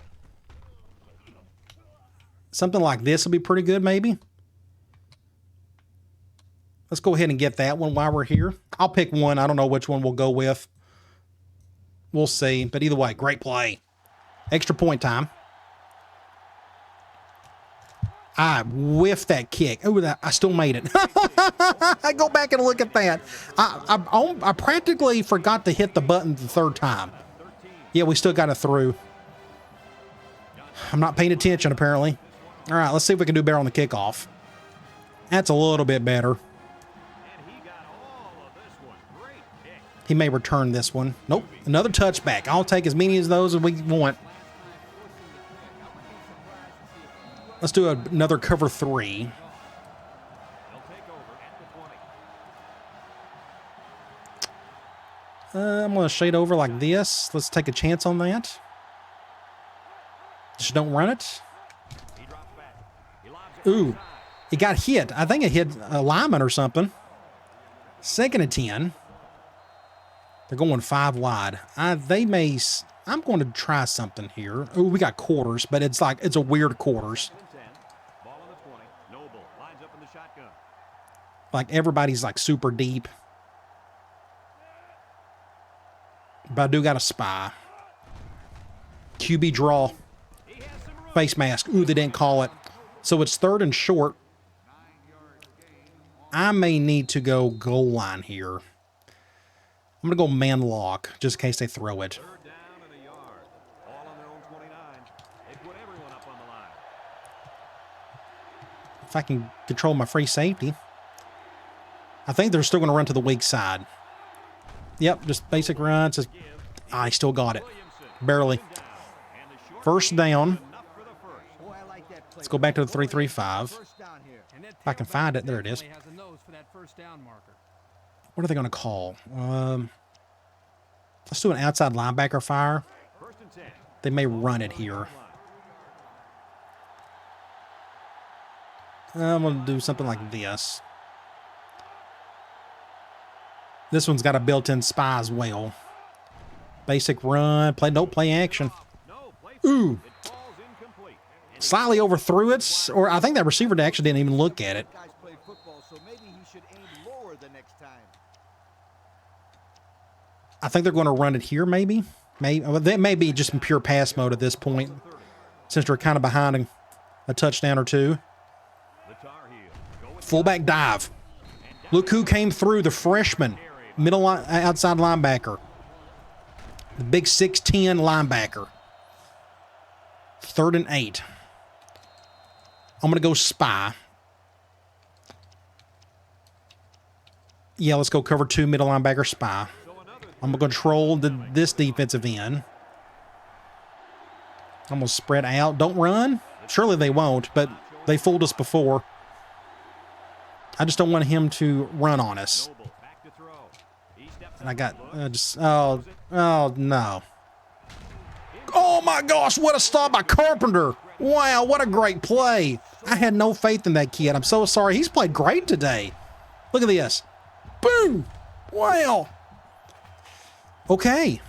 Something like this will be pretty good maybe. Let's go ahead and get that one while we're here. I'll pick one. I don't know which one we'll go with. We'll see. But either way, great play. Extra point time. I whiffed that kick. Oh, I still made it. I go back and look at that. I practically forgot to hit the button the 3rd time. Yeah, we still got it through. I'm not paying attention, apparently. All right, let's see if we can do better on the kickoff. That's a little bit better. He may return this one. Nope, another touchback. I'll take as many of those as we want. Let's do another cover 3. I'm going to shade over like this. Let's take a chance on that. Just don't run it. Ooh, he got hit. I think it hit a lineman or something. 2nd and 10. They're going 5 wide. I'm going to try something here. Oh, we got quarters, but it's a weird quarters. Like everybody's like super deep. But I do got a spy. QB draw. Face mask. Ooh, they didn't call it. So it's 3rd and short. I may need to go goal line here. I'm going to go man lock, just in case they throw it. If I can control my free safety. I think they're still going to run to the weak side. Yep, just basic runs. He still got it. Barely. First down. Let's go back to the 3-3-5. If I can find it, there it is. What are they going to call? Let's do an outside linebacker fire. They may run it here. I'm going to do something like this. This one's got a built-in spy as well. Basic run. Play action. Ooh. Slightly overthrew it. Or I think that receiver actually didn't even look at it. I think they're going to run it here, maybe. That may be just in pure pass mode at this point, since they're kind of behind a touchdown or two. Fullback dive. Look who came through, the freshman, outside linebacker. The big 6'10" linebacker. 3rd and 8. I'm going to go spy. Yeah, let's go cover 2, middle linebacker spy. I'm going to control this defensive end. I'm going to spread out. Don't run. Surely they won't, but they fooled us before. I just don't want him to run on us. And I got oh no. Oh my gosh, what a stop by Carpenter. Wow, what a great play. I had no faith in that kid. I'm so sorry. He's played great today. Look at this. Boom. Wow. Okay.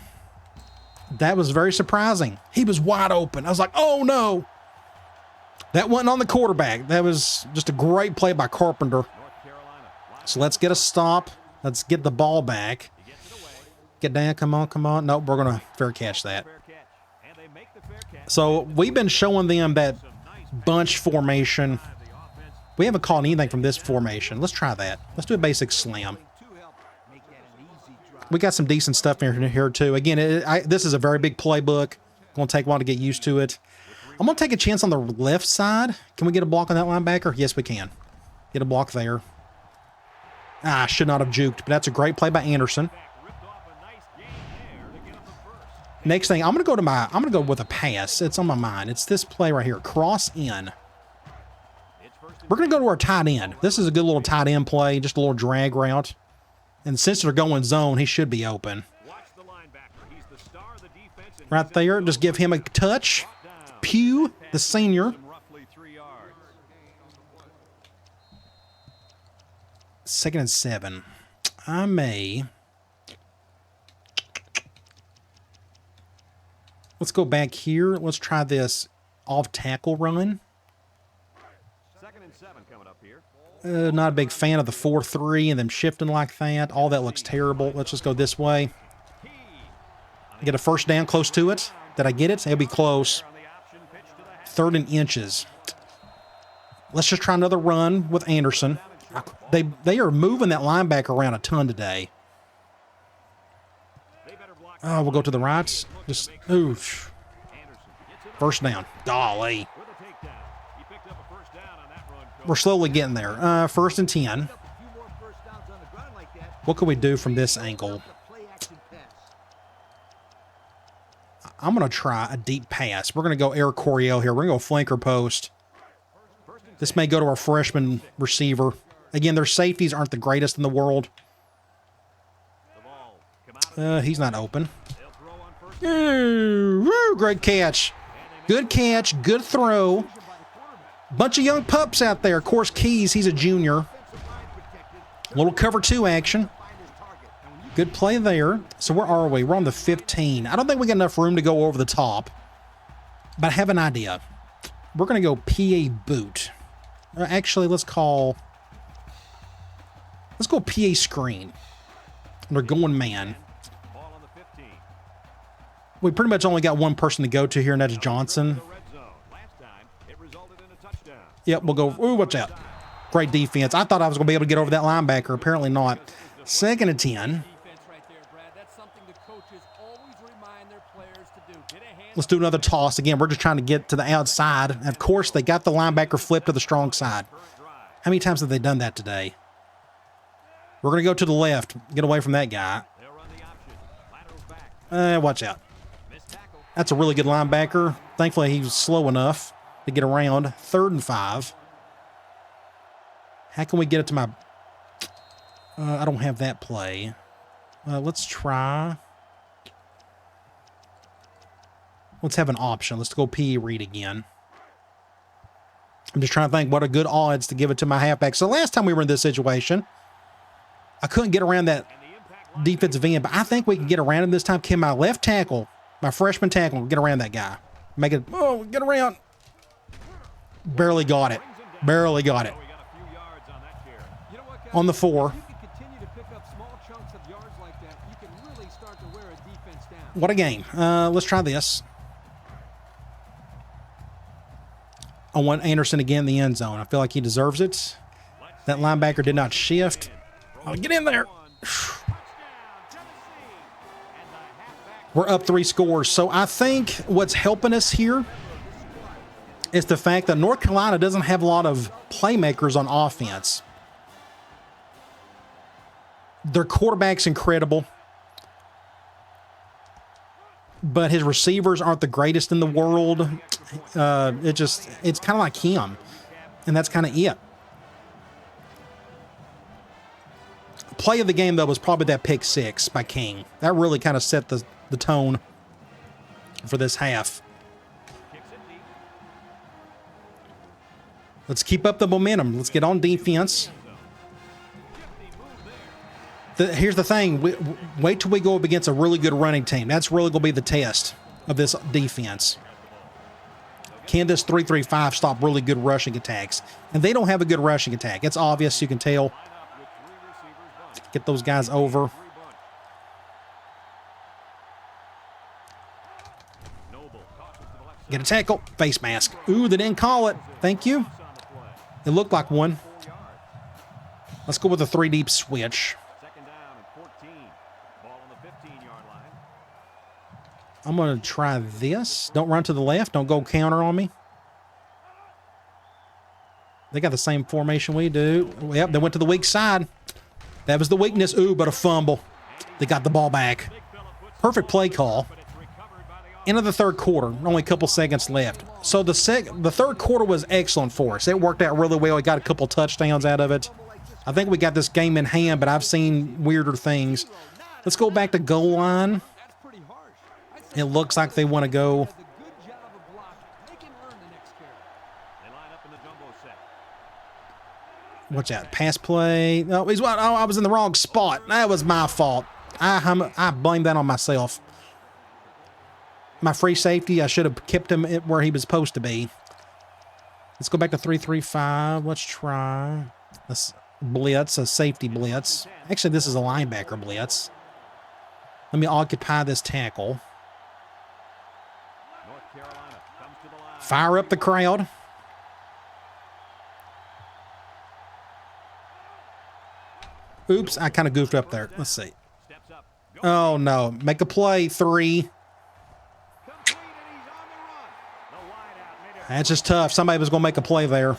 That was very surprising. He was wide open. I was like, oh no. That wasn't on the quarterback. That was just a great play by Carpenter. So let's get a stop. Let's get the ball back. Get down. Come on, come on. Nope, we're going to fair catch that. So we've been showing them that bunch formation. We haven't called anything from this formation. Let's try that. Let's do a basic slam. We got some decent stuff in here too. Again, this is a very big playbook. Going to take a while to get used to it. I'm going to take a chance on the left side. Can we get a block on that linebacker? Yes, we can. Get a block there. I should not have juked, but that's a great play by Anderson. Next thing, I'm gonna go with a pass. It's on my mind. It's this play right here. Cross in. We're gonna go to our tight end. This is a good little tight end play, just a little drag route. And since they're going zone, he should be open. Right there, just give him a touch. Pugh, the senior. Second and 7. I may. Let's go back here. Let's try this off tackle run. 2nd and 7 coming up here. Not a big fan of the 4-3 and them shifting like that. All that looks terrible. Let's just go this way. Get a first down close to it. Did I get it? It'll be close. 3rd and inches. Let's just try another run with Anderson. They are moving that linebacker around a ton today. Oh, we'll go to the right. Just, oof. First down. Golly. We're slowly getting there. 1st and 10. What can we do from this angle? I'm going to try a deep pass. We're going to go Air Coryell here. We're going to go flanker post. This may go to our freshman receiver. Again, their safeties aren't the greatest in the world. He's not open. Ooh, woo, great catch. Good catch, good throw. Bunch of young pups out there. Of course, Keys, he's a junior. Little cover 2 action. Good play there. So where are we? We're on the 15. I don't think we got enough room to go over the top. But I have an idea. We're going to go PA boot. Actually, let's go PA screen. They're going man. We pretty much only got one person to go to here, and that's Johnson. Yep, we'll go. Ooh, watch out. Great defense. I thought I was going to be able to get over that linebacker. Apparently not. 2nd and 10. Let's do another toss. Again, we're just trying to get to the outside. And of course, they got the linebacker flipped to the strong side. How many times have they done that today? We're going to go to the left. Get away from that guy. They'll run the option. Lateral back. Watch out. Missed tackle. That's a really good linebacker. Thankfully, he was slow enough to get around. 3rd and 5. How can we get it to my... I don't have that play. Let's try... Let's have an option. Let's go PE read again. I'm just trying to think what are good odds to give it to my halfback. So last time we were in this situation, I couldn't get around that defensive end, but I think we can get around him this time. Can my left tackle, my freshman tackle, get around that guy? Make it, oh, get around. Barely got it. Barely got it. We got a few yards on that carry. You know what, guys? On the 4. If you can continue to pick up small chunks of yards like that, you can really start to wear a defense down. What a game. Let's try this. I want Anderson again in the end zone. I feel like he deserves it. That linebacker did not shift. Oh, get in there. We're up 3 scores. So I think what's helping us here is the fact that North Carolina doesn't have a lot of playmakers on offense. Their quarterback's incredible, but his receivers aren't the greatest in the world. It's kind of like him, and that's kind of it. Play of the game, though, was probably that pick 6 by King. That really kind of set the tone for this half. Let's keep up the momentum. Let's get on defense. Here's the thing. Wait till we go up against a really good running team. That's really going to be the test of this defense. Can this 3-3-5 stop really good rushing attacks? And they don't have a good rushing attack. It's obvious. You can tell. Get those guys over. Get a tackle. Face mask. Ooh, they didn't call it. Thank you. It looked like one. Let's go with a 3-deep switch. Second down and 14. Ball on the 15-yard line. I'm going to try this. Don't run to the left. Don't go counter on me. They got the same formation we do. Yep, they went to the weak side. That was the weakness. Ooh, but a fumble. They got the ball back. Perfect play call. End of the 3rd quarter. Only a couple seconds left. So the 3rd quarter was excellent for us. It worked out really well. We got a couple touchdowns out of it. I think we got this game in hand, but I've seen weirder things. Let's go back to goal line. It looks like they want to go. Watch out. Pass play. No, I was in the wrong spot. That was my fault. I blame that on myself. My free safety, I should have kept him where he was supposed to be. Let's go back to 3-3-5. Let's try this blitz, a safety blitz. Actually, this is a linebacker blitz. Let me occupy this tackle. Fire up the crowd. Oops, I kind of goofed up there. Let's see. Oh, no. Make a play. 3. That's just tough. Somebody was going to make a play there.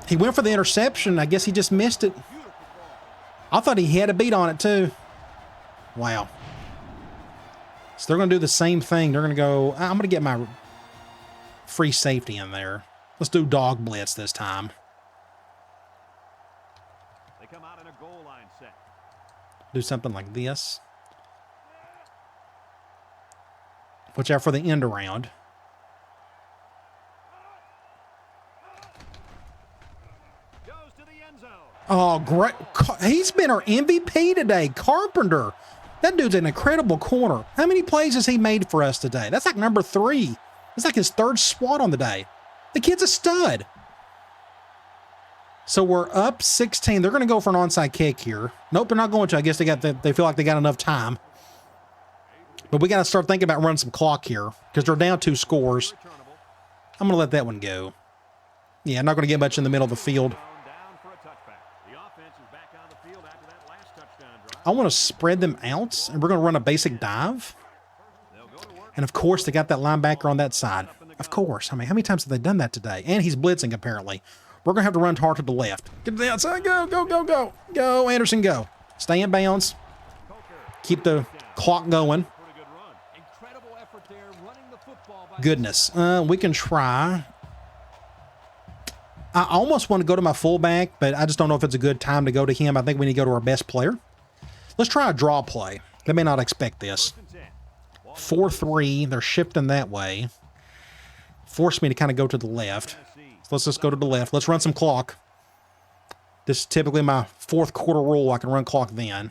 He went for the interception. I guess he just missed it. I thought he had a beat on it, too. Wow. So they're going to do the same thing. They're going to go, I'm going to get my free safety in there. Let's do dog blitz this time. They come out in a goal line set. Do something like this. Watch out for the end around. Goes to the end zone. Oh, great. He's been our MVP today. Carpenter. That dude's an incredible corner. How many plays has he made for us today? That's like number 3. It's like his 3rd swat on the day. The kid's a stud. So we're up 16. They're going to go for an onside kick here. Nope, they're not going to. I guess they feel like they got enough time. But we got to start thinking about running some clock here because they're down 2 scores. I'm going to let that one go. Yeah, I'm not going to get much in the middle of the field. I want to spread them out, and we're going to run a basic dive. And, of course, they got that linebacker on that side. Of course. I mean, how many times have they done that today? And he's blitzing, apparently. We're going to have to run hard to the left. Get to the outside. Go, go, go, go. Go, Anderson, go. Stay in bounds. Keep the clock going. Incredible effort there, running the football by Goodness. We can try. I almost want to go to my fullback, but I just don't know if it's a good time to go to him. I think we need to go to our best player. Let's try a draw play. They may not expect this. 4-3. They're shifting that way. Force me to kind of go to the left. So let's just go to the left. Let's run some clock. This is typically my fourth quarter rule. I can run clock then.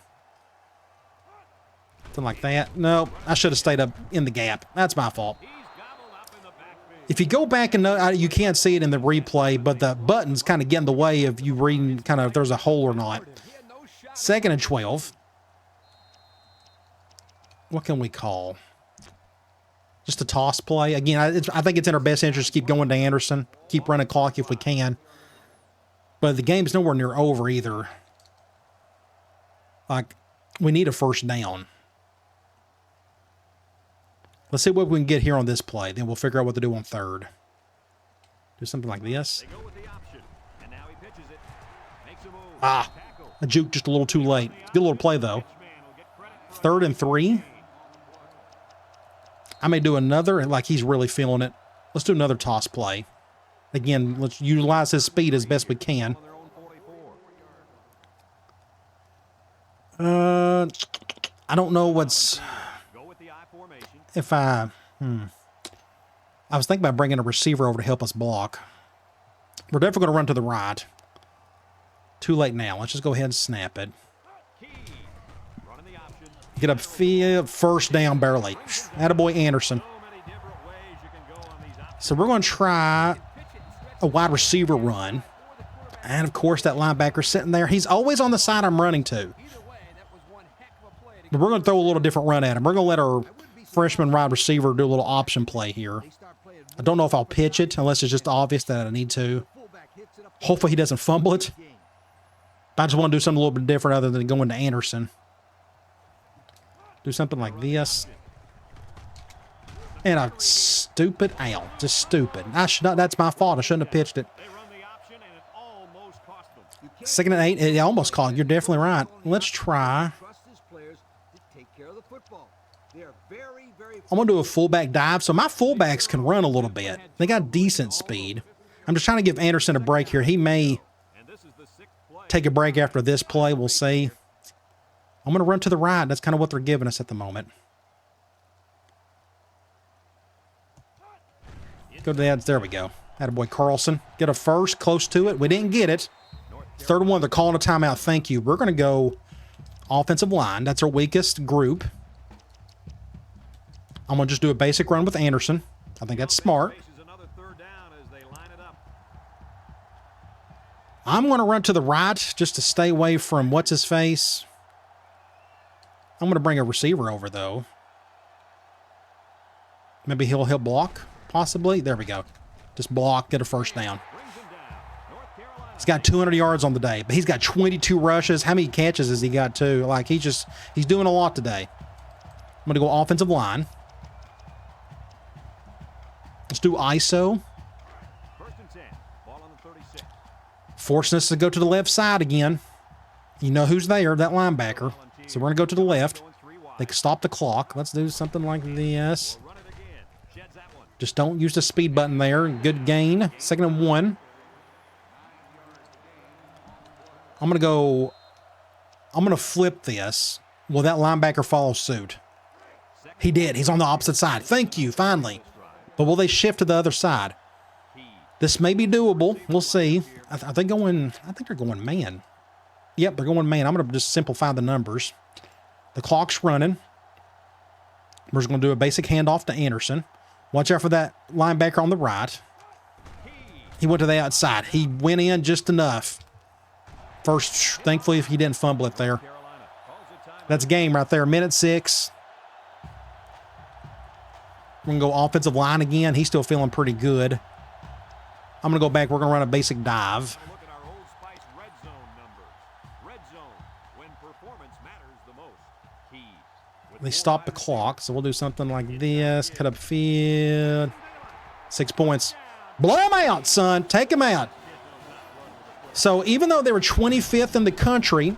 Something like that. No, I should have stayed up in the gap. That's my fault. If you go back and you can't see it in the replay, but the buttons kind of get in the way of you reading kind of if there's a hole or not. 2nd and 12. What can we call? Just a toss play. Again, I think it's in our best interest to keep going to Anderson. Keep running clock if we can. But the game's nowhere near over either. Like, we need a first down. Let's see what we can get here on this play. Then we'll figure out what to do on 3rd. Do something like this. Ah, a juke just a little too late. Good little play, though. 3rd and 3. I may do another, like he's really feeling it. Let's do another toss play. Again, let's utilize his speed as best we can. I don't know what's... If I was thinking about bringing a receiver over to help us block. We're definitely going to run to the right. Too late now. Let's just go ahead and snap it. Get up field, first down barely. Attaboy Anderson. So we're going to try a wide receiver run. And, of course, that linebacker sitting there. He's always on the side I'm running to. But we're going to throw a little different run at him. We're going to let our freshman wide receiver do a little option play here. I don't know if I'll pitch it unless it's just obvious that I need to. Hopefully he doesn't fumble it. But I just want to do something a little bit different other than going to Anderson. Do something like this. And a stupid out. Just stupid. I should not, that's my fault. I shouldn't have pitched it. 2nd and 8. It almost caught. You're definitely right. Let's try. I'm going to do a fullback dive. So my fullbacks can run a little bit. They got decent speed. I'm just trying to give Anderson a break here. He may take a break after this play. We'll see. I'm going to run to the right. That's kind of what they're giving us at the moment. Go to the ads. There we go. Attaboy Carlson. Get a first. Close to it. We didn't get it. 3rd and 1. They're calling a timeout. Thank you. We're going to go offensive line. That's our weakest group. I'm going to just do a basic run with Anderson. I think that's smart. I'm going to run to the right just to stay away from what's-his-face. I'm going to bring a receiver over, though. Maybe he'll block, possibly. There we go. Just block, get a first down. He's got 200 yards on the day, but he's got 22 rushes. How many catches has he got, too? Like, he's doing a lot today. I'm going to go offensive line. Let's do ISO. Forcing us to go to the left side again. You know who's there, that linebacker. So we're going to go to the left. They can stop the clock. Let's do something like this. Just don't use the speed button there. Good gain. 2nd and 1. I'm going to flip this. Will that linebacker follow suit? He did. He's on the opposite side. Thank you, finally. But will they shift to the other side? This may be doable. We'll see. I think they're going man. Yep, they're going man. I'm going to just simplify the numbers. The clock's running. We're just going to do a basic handoff to Anderson. Watch out for that linebacker on the right. He went to the outside. He went in just enough. First, thankfully, if he didn't fumble it there. That's game right there. 1:06. We're going to go offensive line again. He's still feeling pretty good. I'm going to go back. We're going to run a basic dive. They stopped the clock, so we'll do something like this. Cut up field. 6 points. Blow him out, son. Take him out. So even though they were 25th in the country,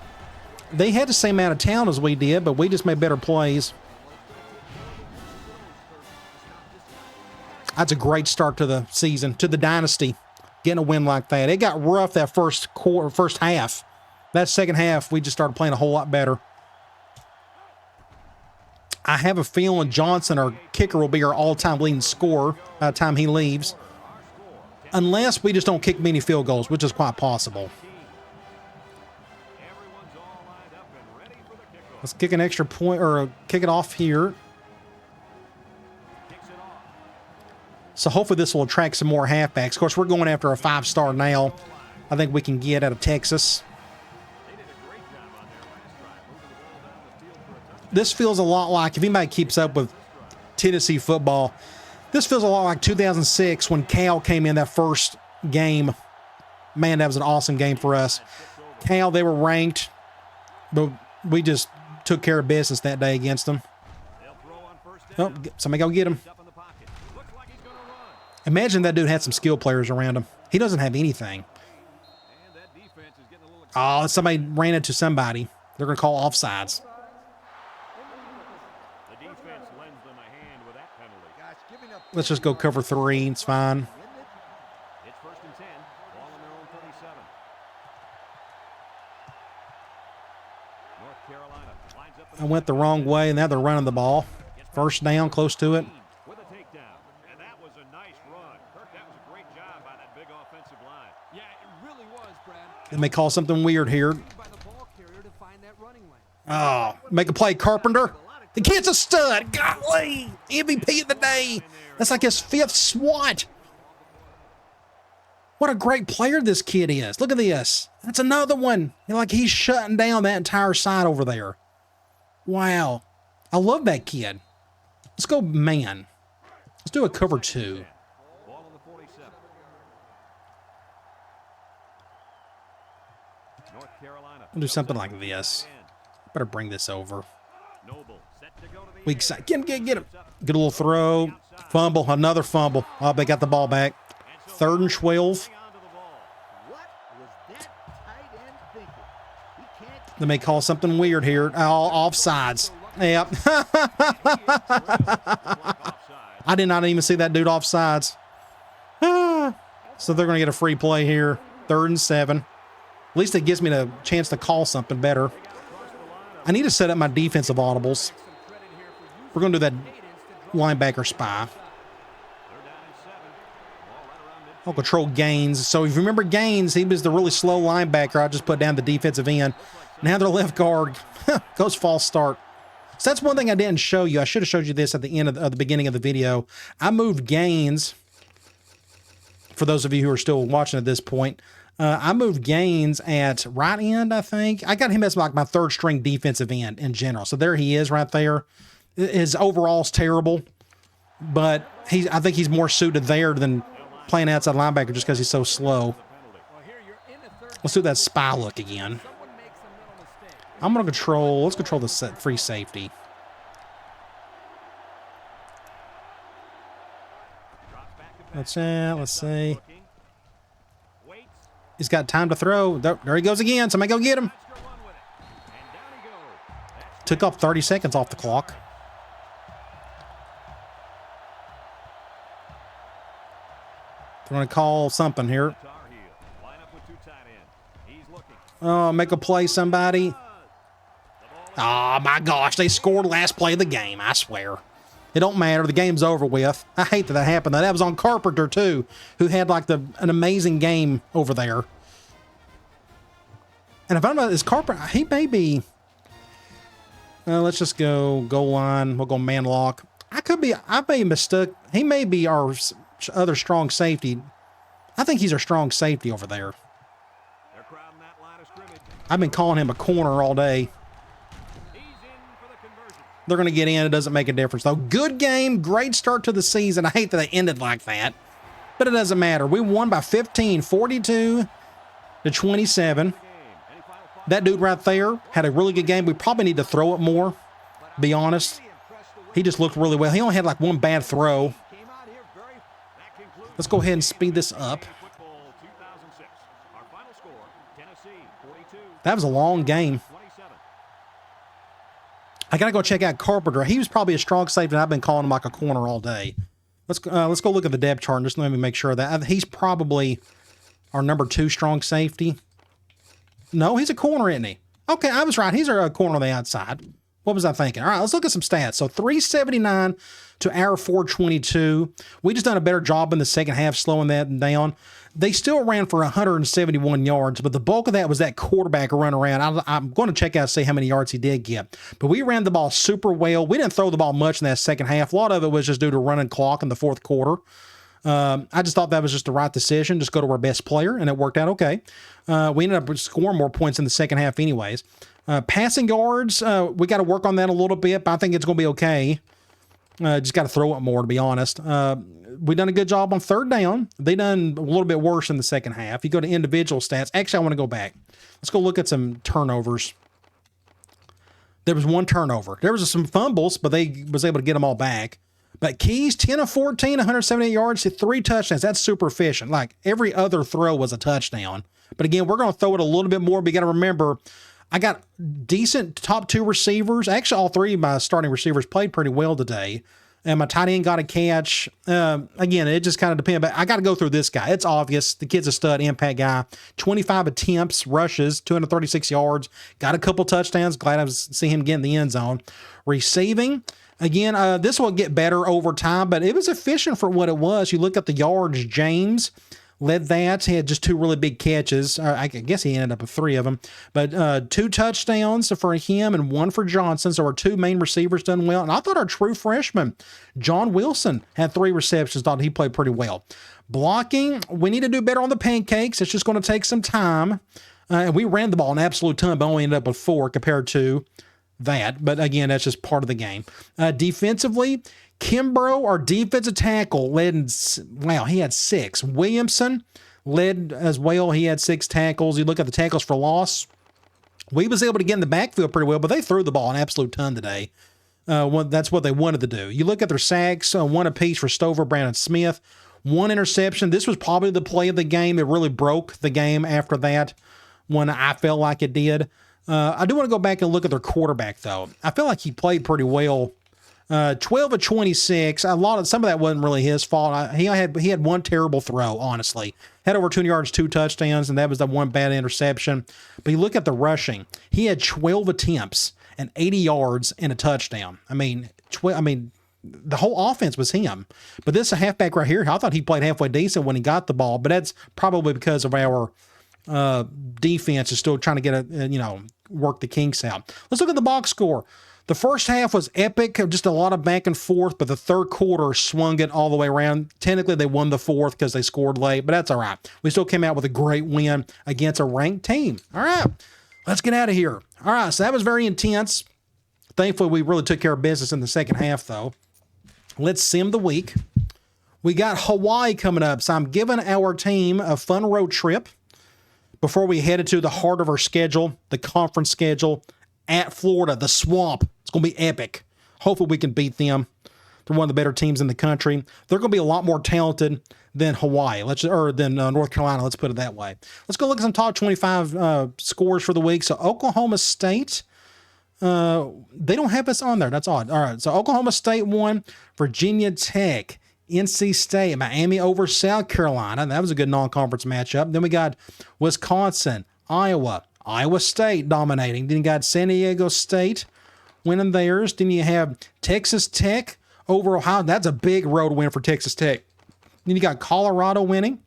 they had the same amount of talent as we did, but we just made better plays. That's a great start to the season, to the Dynasty, getting a win like that. It got rough that first half. That second half, we just started playing a whole lot better. I have a feeling Johnson, our kicker, will be our all-time leading scorer by the time he leaves. Unless we just don't kick many field goals, which is quite possible. Let's kick an extra point, or kick it off here. So hopefully this will attract some more halfbacks. Of course, we're going after a 5-star now. I think we can get out of Texas. This feels a lot like, if anybody keeps up with Tennessee football, this feels a lot like 2006 when Cal came in that first game. Man, that was an awesome game for us. Cal, they were ranked, but we just took care of business that day against them. Oh, somebody go get him. Imagine that dude had some skill players around him. He doesn't have anything. Oh, somebody ran into somebody. They're going to call offsides. Let's just go cover 3. It's fine. It's 1st and 10. Ball on their own 37. North Carolina lines up. I went the wrong way, and now they're running the ball. First down, close to it. With a takedown. And that was a nice run. Kirk, that was a great job by that big offensive line. Yeah, it really was, Brad. They may call something weird here. By the ball carrier to find that running lane. Oh, make a play, Carpenter. The kid's a stud. Golly, MVP of the day. That's like his 5th SWAT. What a great player this kid is. Look at this. That's another one. Like he's shutting down that entire side over there. Wow. I love that kid. Let's go man. Let's do a cover 2. Ball on the 47. North Carolina. We'll do something like this. Better bring this over. Noble set to go to the Weak side. Get him. Get him. Get a little throw. Fumble. Another fumble. Oh, they got the ball back. 3rd and 12. What was that tight end thinking? He can't. They may call something weird here. Oh, offsides. Yep. I did not even see that dude offsides. So they're going to get a free play here. 3rd and 7. At least it gives me the chance to call something better. I need to set up my defensive audibles. We're going to do that linebacker spy. I'll control Gaines. So if you remember Gaines, he was the really slow linebacker. I just put down the defensive end. Now their left guard goes false start. So that's one thing I didn't show you. I should have showed you this at the end of the beginning of the video. I moved Gaines. For those of you who are still watching at this point, I moved Gaines at right end, I think. I got him as like my 3rd string defensive end in general. So there he is right there. His overall's terrible, but I think he's more suited there than playing outside linebacker just because he's so slow. Let's do that spy look again. I'm going to control, let's control the free safety. Let's see. He's got time to throw. There he goes again. Somebody go get him. Took off 30 seconds off the clock. I'm going to call something here. Oh, make a play, somebody. Oh, my gosh. They scored last play of the game, I swear. It don't matter. The game's over with. I hate that happened. That was on Carpenter, too, who had, like, an amazing game over there. And if I'm not, is Carpenter, he may be... let's just go goal line. We'll go man lock. I may mistook. He may be our other strong safety. I think he's our strong safety over there. I've been calling him a corner all day. They're going to get in. It doesn't make a difference, though. Good game. Great start to the season. I hate that they ended like that, but it doesn't matter. We won by 15, 42-27. That dude right there had a really good game. We probably need to throw it more, to be honest. He just looked really well. He only had like one bad throw. Let's go ahead and speed this up. That was a long game. 27. I got to go check out Carpenter. He was probably a strong safety, and I've been calling him like a corner all day. Let's go look at the depth chart and just let me make sure that he's probably our number 2 strong safety. No, he's a corner, isn't he? Okay, I was right. He's our corner on the outside. What was I thinking? All right, let's look at some stats. So 379 to our 422. We just done a better job in the second half slowing that down. They still ran for 171 yards, but the bulk of that was that quarterback run around. I'm going to check out and see how many yards he did get. But we ran the ball super well. We didn't throw the ball much in that second half. A lot of it was just due to running clock in the fourth quarter. I just thought that was just the right decision. Just go to our best player, and it worked out okay. We ended up scoring more points in the second half anyways. Passing yards, we got to work on that a little bit, but I think it's going to be okay. Just got to throw it more, to be honest. We done a good job on third down. They done a little bit worse in the second half. You go to individual stats. Actually, I want to go back. Let's go look at some turnovers. There was one turnover. There was some fumbles, but they was able to get them all back. But Keys, 10 of 14, 178 yards, 3 touchdowns. That's super efficient. Like every other throw was a touchdown. But again, we're going to throw it a little bit more. But you got to remember, I got decent top 2 receivers. Actually, all 3 of my starting receivers played pretty well today. And my tight end got a catch. Again, it just kind of depends. But I got to go through this guy. It's obvious. The kid's a stud, impact guy. 25 attempts, rushes, 236 yards. Got a couple touchdowns. Glad I was seeing him get in the end zone. Receiving, again, this will get better over time, but it was efficient for what it was. You look at the yards, James led that. He had just 2 really big catches. I guess he ended up with 3 of them. But 2 touchdowns for him and 1 for Johnson. So our 2 main receivers done well. And I thought our true freshman, John Wilson, had 3 receptions. Thought he played pretty well. Blocking, we need to do better on the pancakes. It's just going to take some time. And we ran the ball an absolute ton, but only ended up with 4 compared to that. But again, that's just part of the game. Defensively, Kimbrough, our defensive tackle, he had 6. Williamson led as well. He had 6 tackles. You look at the tackles for loss. We was able to get in the backfield pretty well, but they threw the ball an absolute ton today. That's what they wanted to do. You look at their sacks, 1 apiece for Stover, Brandon Smith, 1 interception. This was probably the play of the game. It really broke the game after that when I felt like it did. I do want to go back and look at their quarterback, though. I feel like he played pretty well. 12 of 26. Some of that wasn't really his fault. He had 1 terrible throw, honestly. Had over 200 yards, 2 touchdowns, and that was the 1 bad interception. But you look at the rushing. He had 12 attempts and 80 yards and a touchdown. I mean, the whole offense was him. But this halfback right here, I thought he played halfway decent when he got the ball, but that's probably because of our defense is still trying to get work the kinks out. Let's look at the box score. The first half was epic, just a lot of back and forth, but the third quarter swung it all the way around. Technically, they won the fourth because they scored late, but that's all right. We still came out with a great win against a ranked team. All right, let's get out of here. All right, so that was very intense. Thankfully, we really took care of business in the second half, though. Let's sim the week. We got Hawaii coming up, so I'm giving our team a fun road trip before we headed to the heart of our schedule, the conference schedule, at Florida, the Swamp. It's going to be epic. Hopefully we can beat them. They're one of the better teams in the country. They're going to be a lot more talented than Hawaii, than North Carolina. Let's put it that way. Let's go look at some top 25 scores for the week. So Oklahoma State, they don't have us on there. That's odd. All right. So Oklahoma State won. Virginia Tech, NC State, Miami over South Carolina. That was a good non-conference matchup. Then we got Wisconsin, Iowa State dominating. Then you got San Diego State winning theirs. Then you have Texas Tech over Ohio. That's a big road win for Texas Tech. Then you got Colorado winning.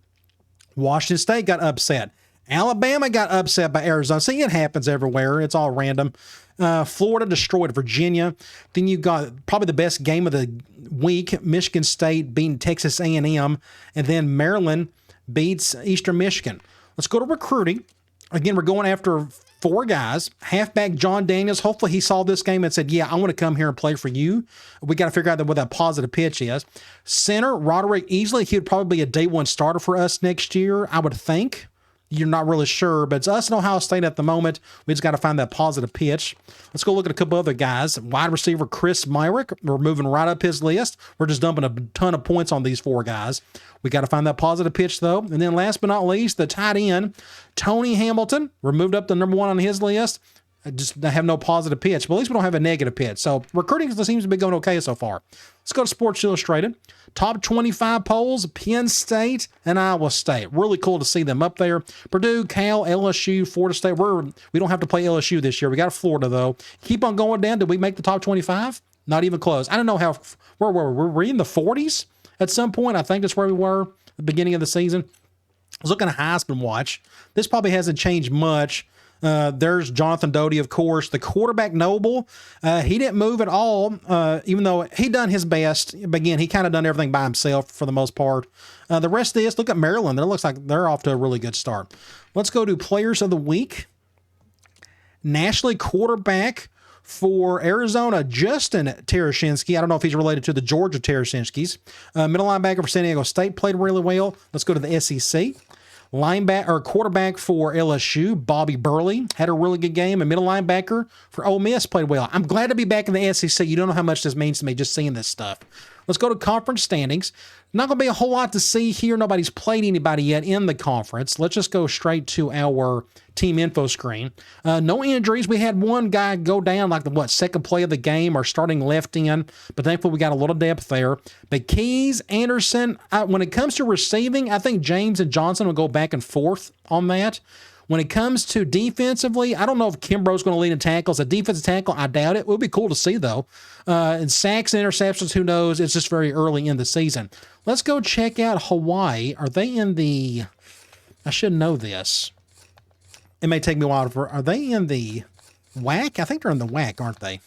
Washington State got upset. Alabama got upset by Arizona. See, it happens everywhere. It's all random. Florida destroyed Virginia. Then you got probably the best game of the week. Michigan State beating Texas A&M. And then Maryland beats Eastern Michigan. Let's go to recruiting. Again, we're going after 4 guys. Halfback John Daniels. Hopefully he saw this game and said, yeah, I want to come here and play for you. We got to figure out what that positive pitch is. Center, Roderick Easley. He would probably be a day 1 starter for us next year, I would think. you're not really sure, but it's us and Ohio State at the moment. We just got to find that positive pitch. Let's go look at a couple other guys. Wide receiver Chris Myrick, we're moving right up his list. We're just dumping a ton of points on these 4 guys. We got to find that positive pitch, though. And then last but not least, the tight end, Tony Hamilton. We're moved up to number 1 on his list. I just have no positive pitch, but at least we don't have a negative pitch. So recruiting seems to be going okay so far. Let's go to Sports Illustrated. Top 25 polls, Penn State and Iowa State. Really cool to see them up there. Purdue, Cal, LSU, Florida State. We don't have to play LSU this year. We got Florida, though. Keep on going down. Did we make the top 25? Not even close. I don't know how. Where were we? Were we in the 40s at some point? I think that's where we were at the beginning of the season. I was looking at Heisman Watch. This probably hasn't changed much. There's Jonathan Doty, of course. The quarterback, Noble, he didn't move at all, even though he done his best. But again, he kind of done everything by himself for the most part. The rest of this, look at Maryland. It looks like they're off to a really good start. Let's go to Players of the Week. Nationally, quarterback for Arizona, Justin Terashinsky. I don't know if he's related to the Georgia Terashinskys. Middle linebacker for San Diego State, played really well. Let's go to the SEC. Linebacker or quarterback for LSU, Bobby Burley, had a really good game. A middle linebacker for Ole Miss played well. I'm glad to be back in the SEC. You don't know how much this means to me just seeing this stuff. Let's go to conference standings. Not going to be a whole lot to see here. Nobody's played anybody yet in the conference. Let's just go straight to our team info screen. No injuries. We had one guy go down like the second play of the game or starting left end, but thankfully we got a little depth there. But Keys, Anderson, when it comes to receiving, I think James and Johnson will go back and forth on that. When it comes to defensively, I don't know if Kimbrough's going to lead in tackles. A defensive tackle, I doubt it. It would be cool to see, though. And sacks and interceptions, who knows? It's just very early in the season. Let's go check out Hawaii. Are they in the... I should know this. It may take me a while. Are they in the WAC? I think they're in the WAC, aren't they?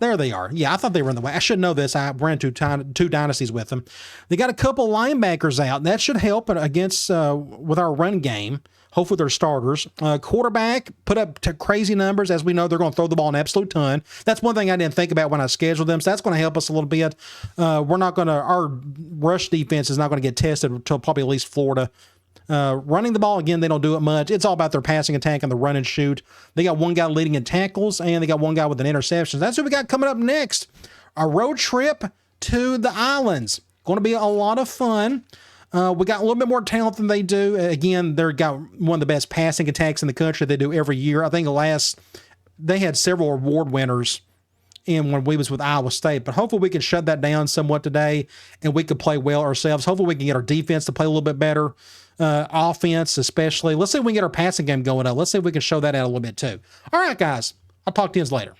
There they are. Yeah, I thought they were in the WAC. I should know this. I ran two dynasties with them. They got a couple linebackers out. That should help against with our run game. Hopefully they're starters. Quarterback put up crazy numbers. As we know, they're going to throw the ball an absolute ton. That's one thing I didn't think about when I scheduled them. So that's going to help us a little bit. Our rush defense is not going to get tested until probably at least Florida. Running the ball, again, they don't do it much. It's all about their passing attack and the run and shoot. They got one guy leading in tackles, and they got one guy with an interception. That's what we got coming up next. A road trip to the islands. Going to be a lot of fun. We got a little bit more talent than they do. Again, they've got one of the best passing attacks in the country. They do every year. I think they had several award winners when we was with Iowa State, but hopefully we can shut that down somewhat today and we can play well ourselves. Hopefully we can get our defense to play a little bit better. Offense, especially. Let's see if we can get our passing game going up. Let's see if we can show that out a little bit too. All right, guys. I'll talk to you later.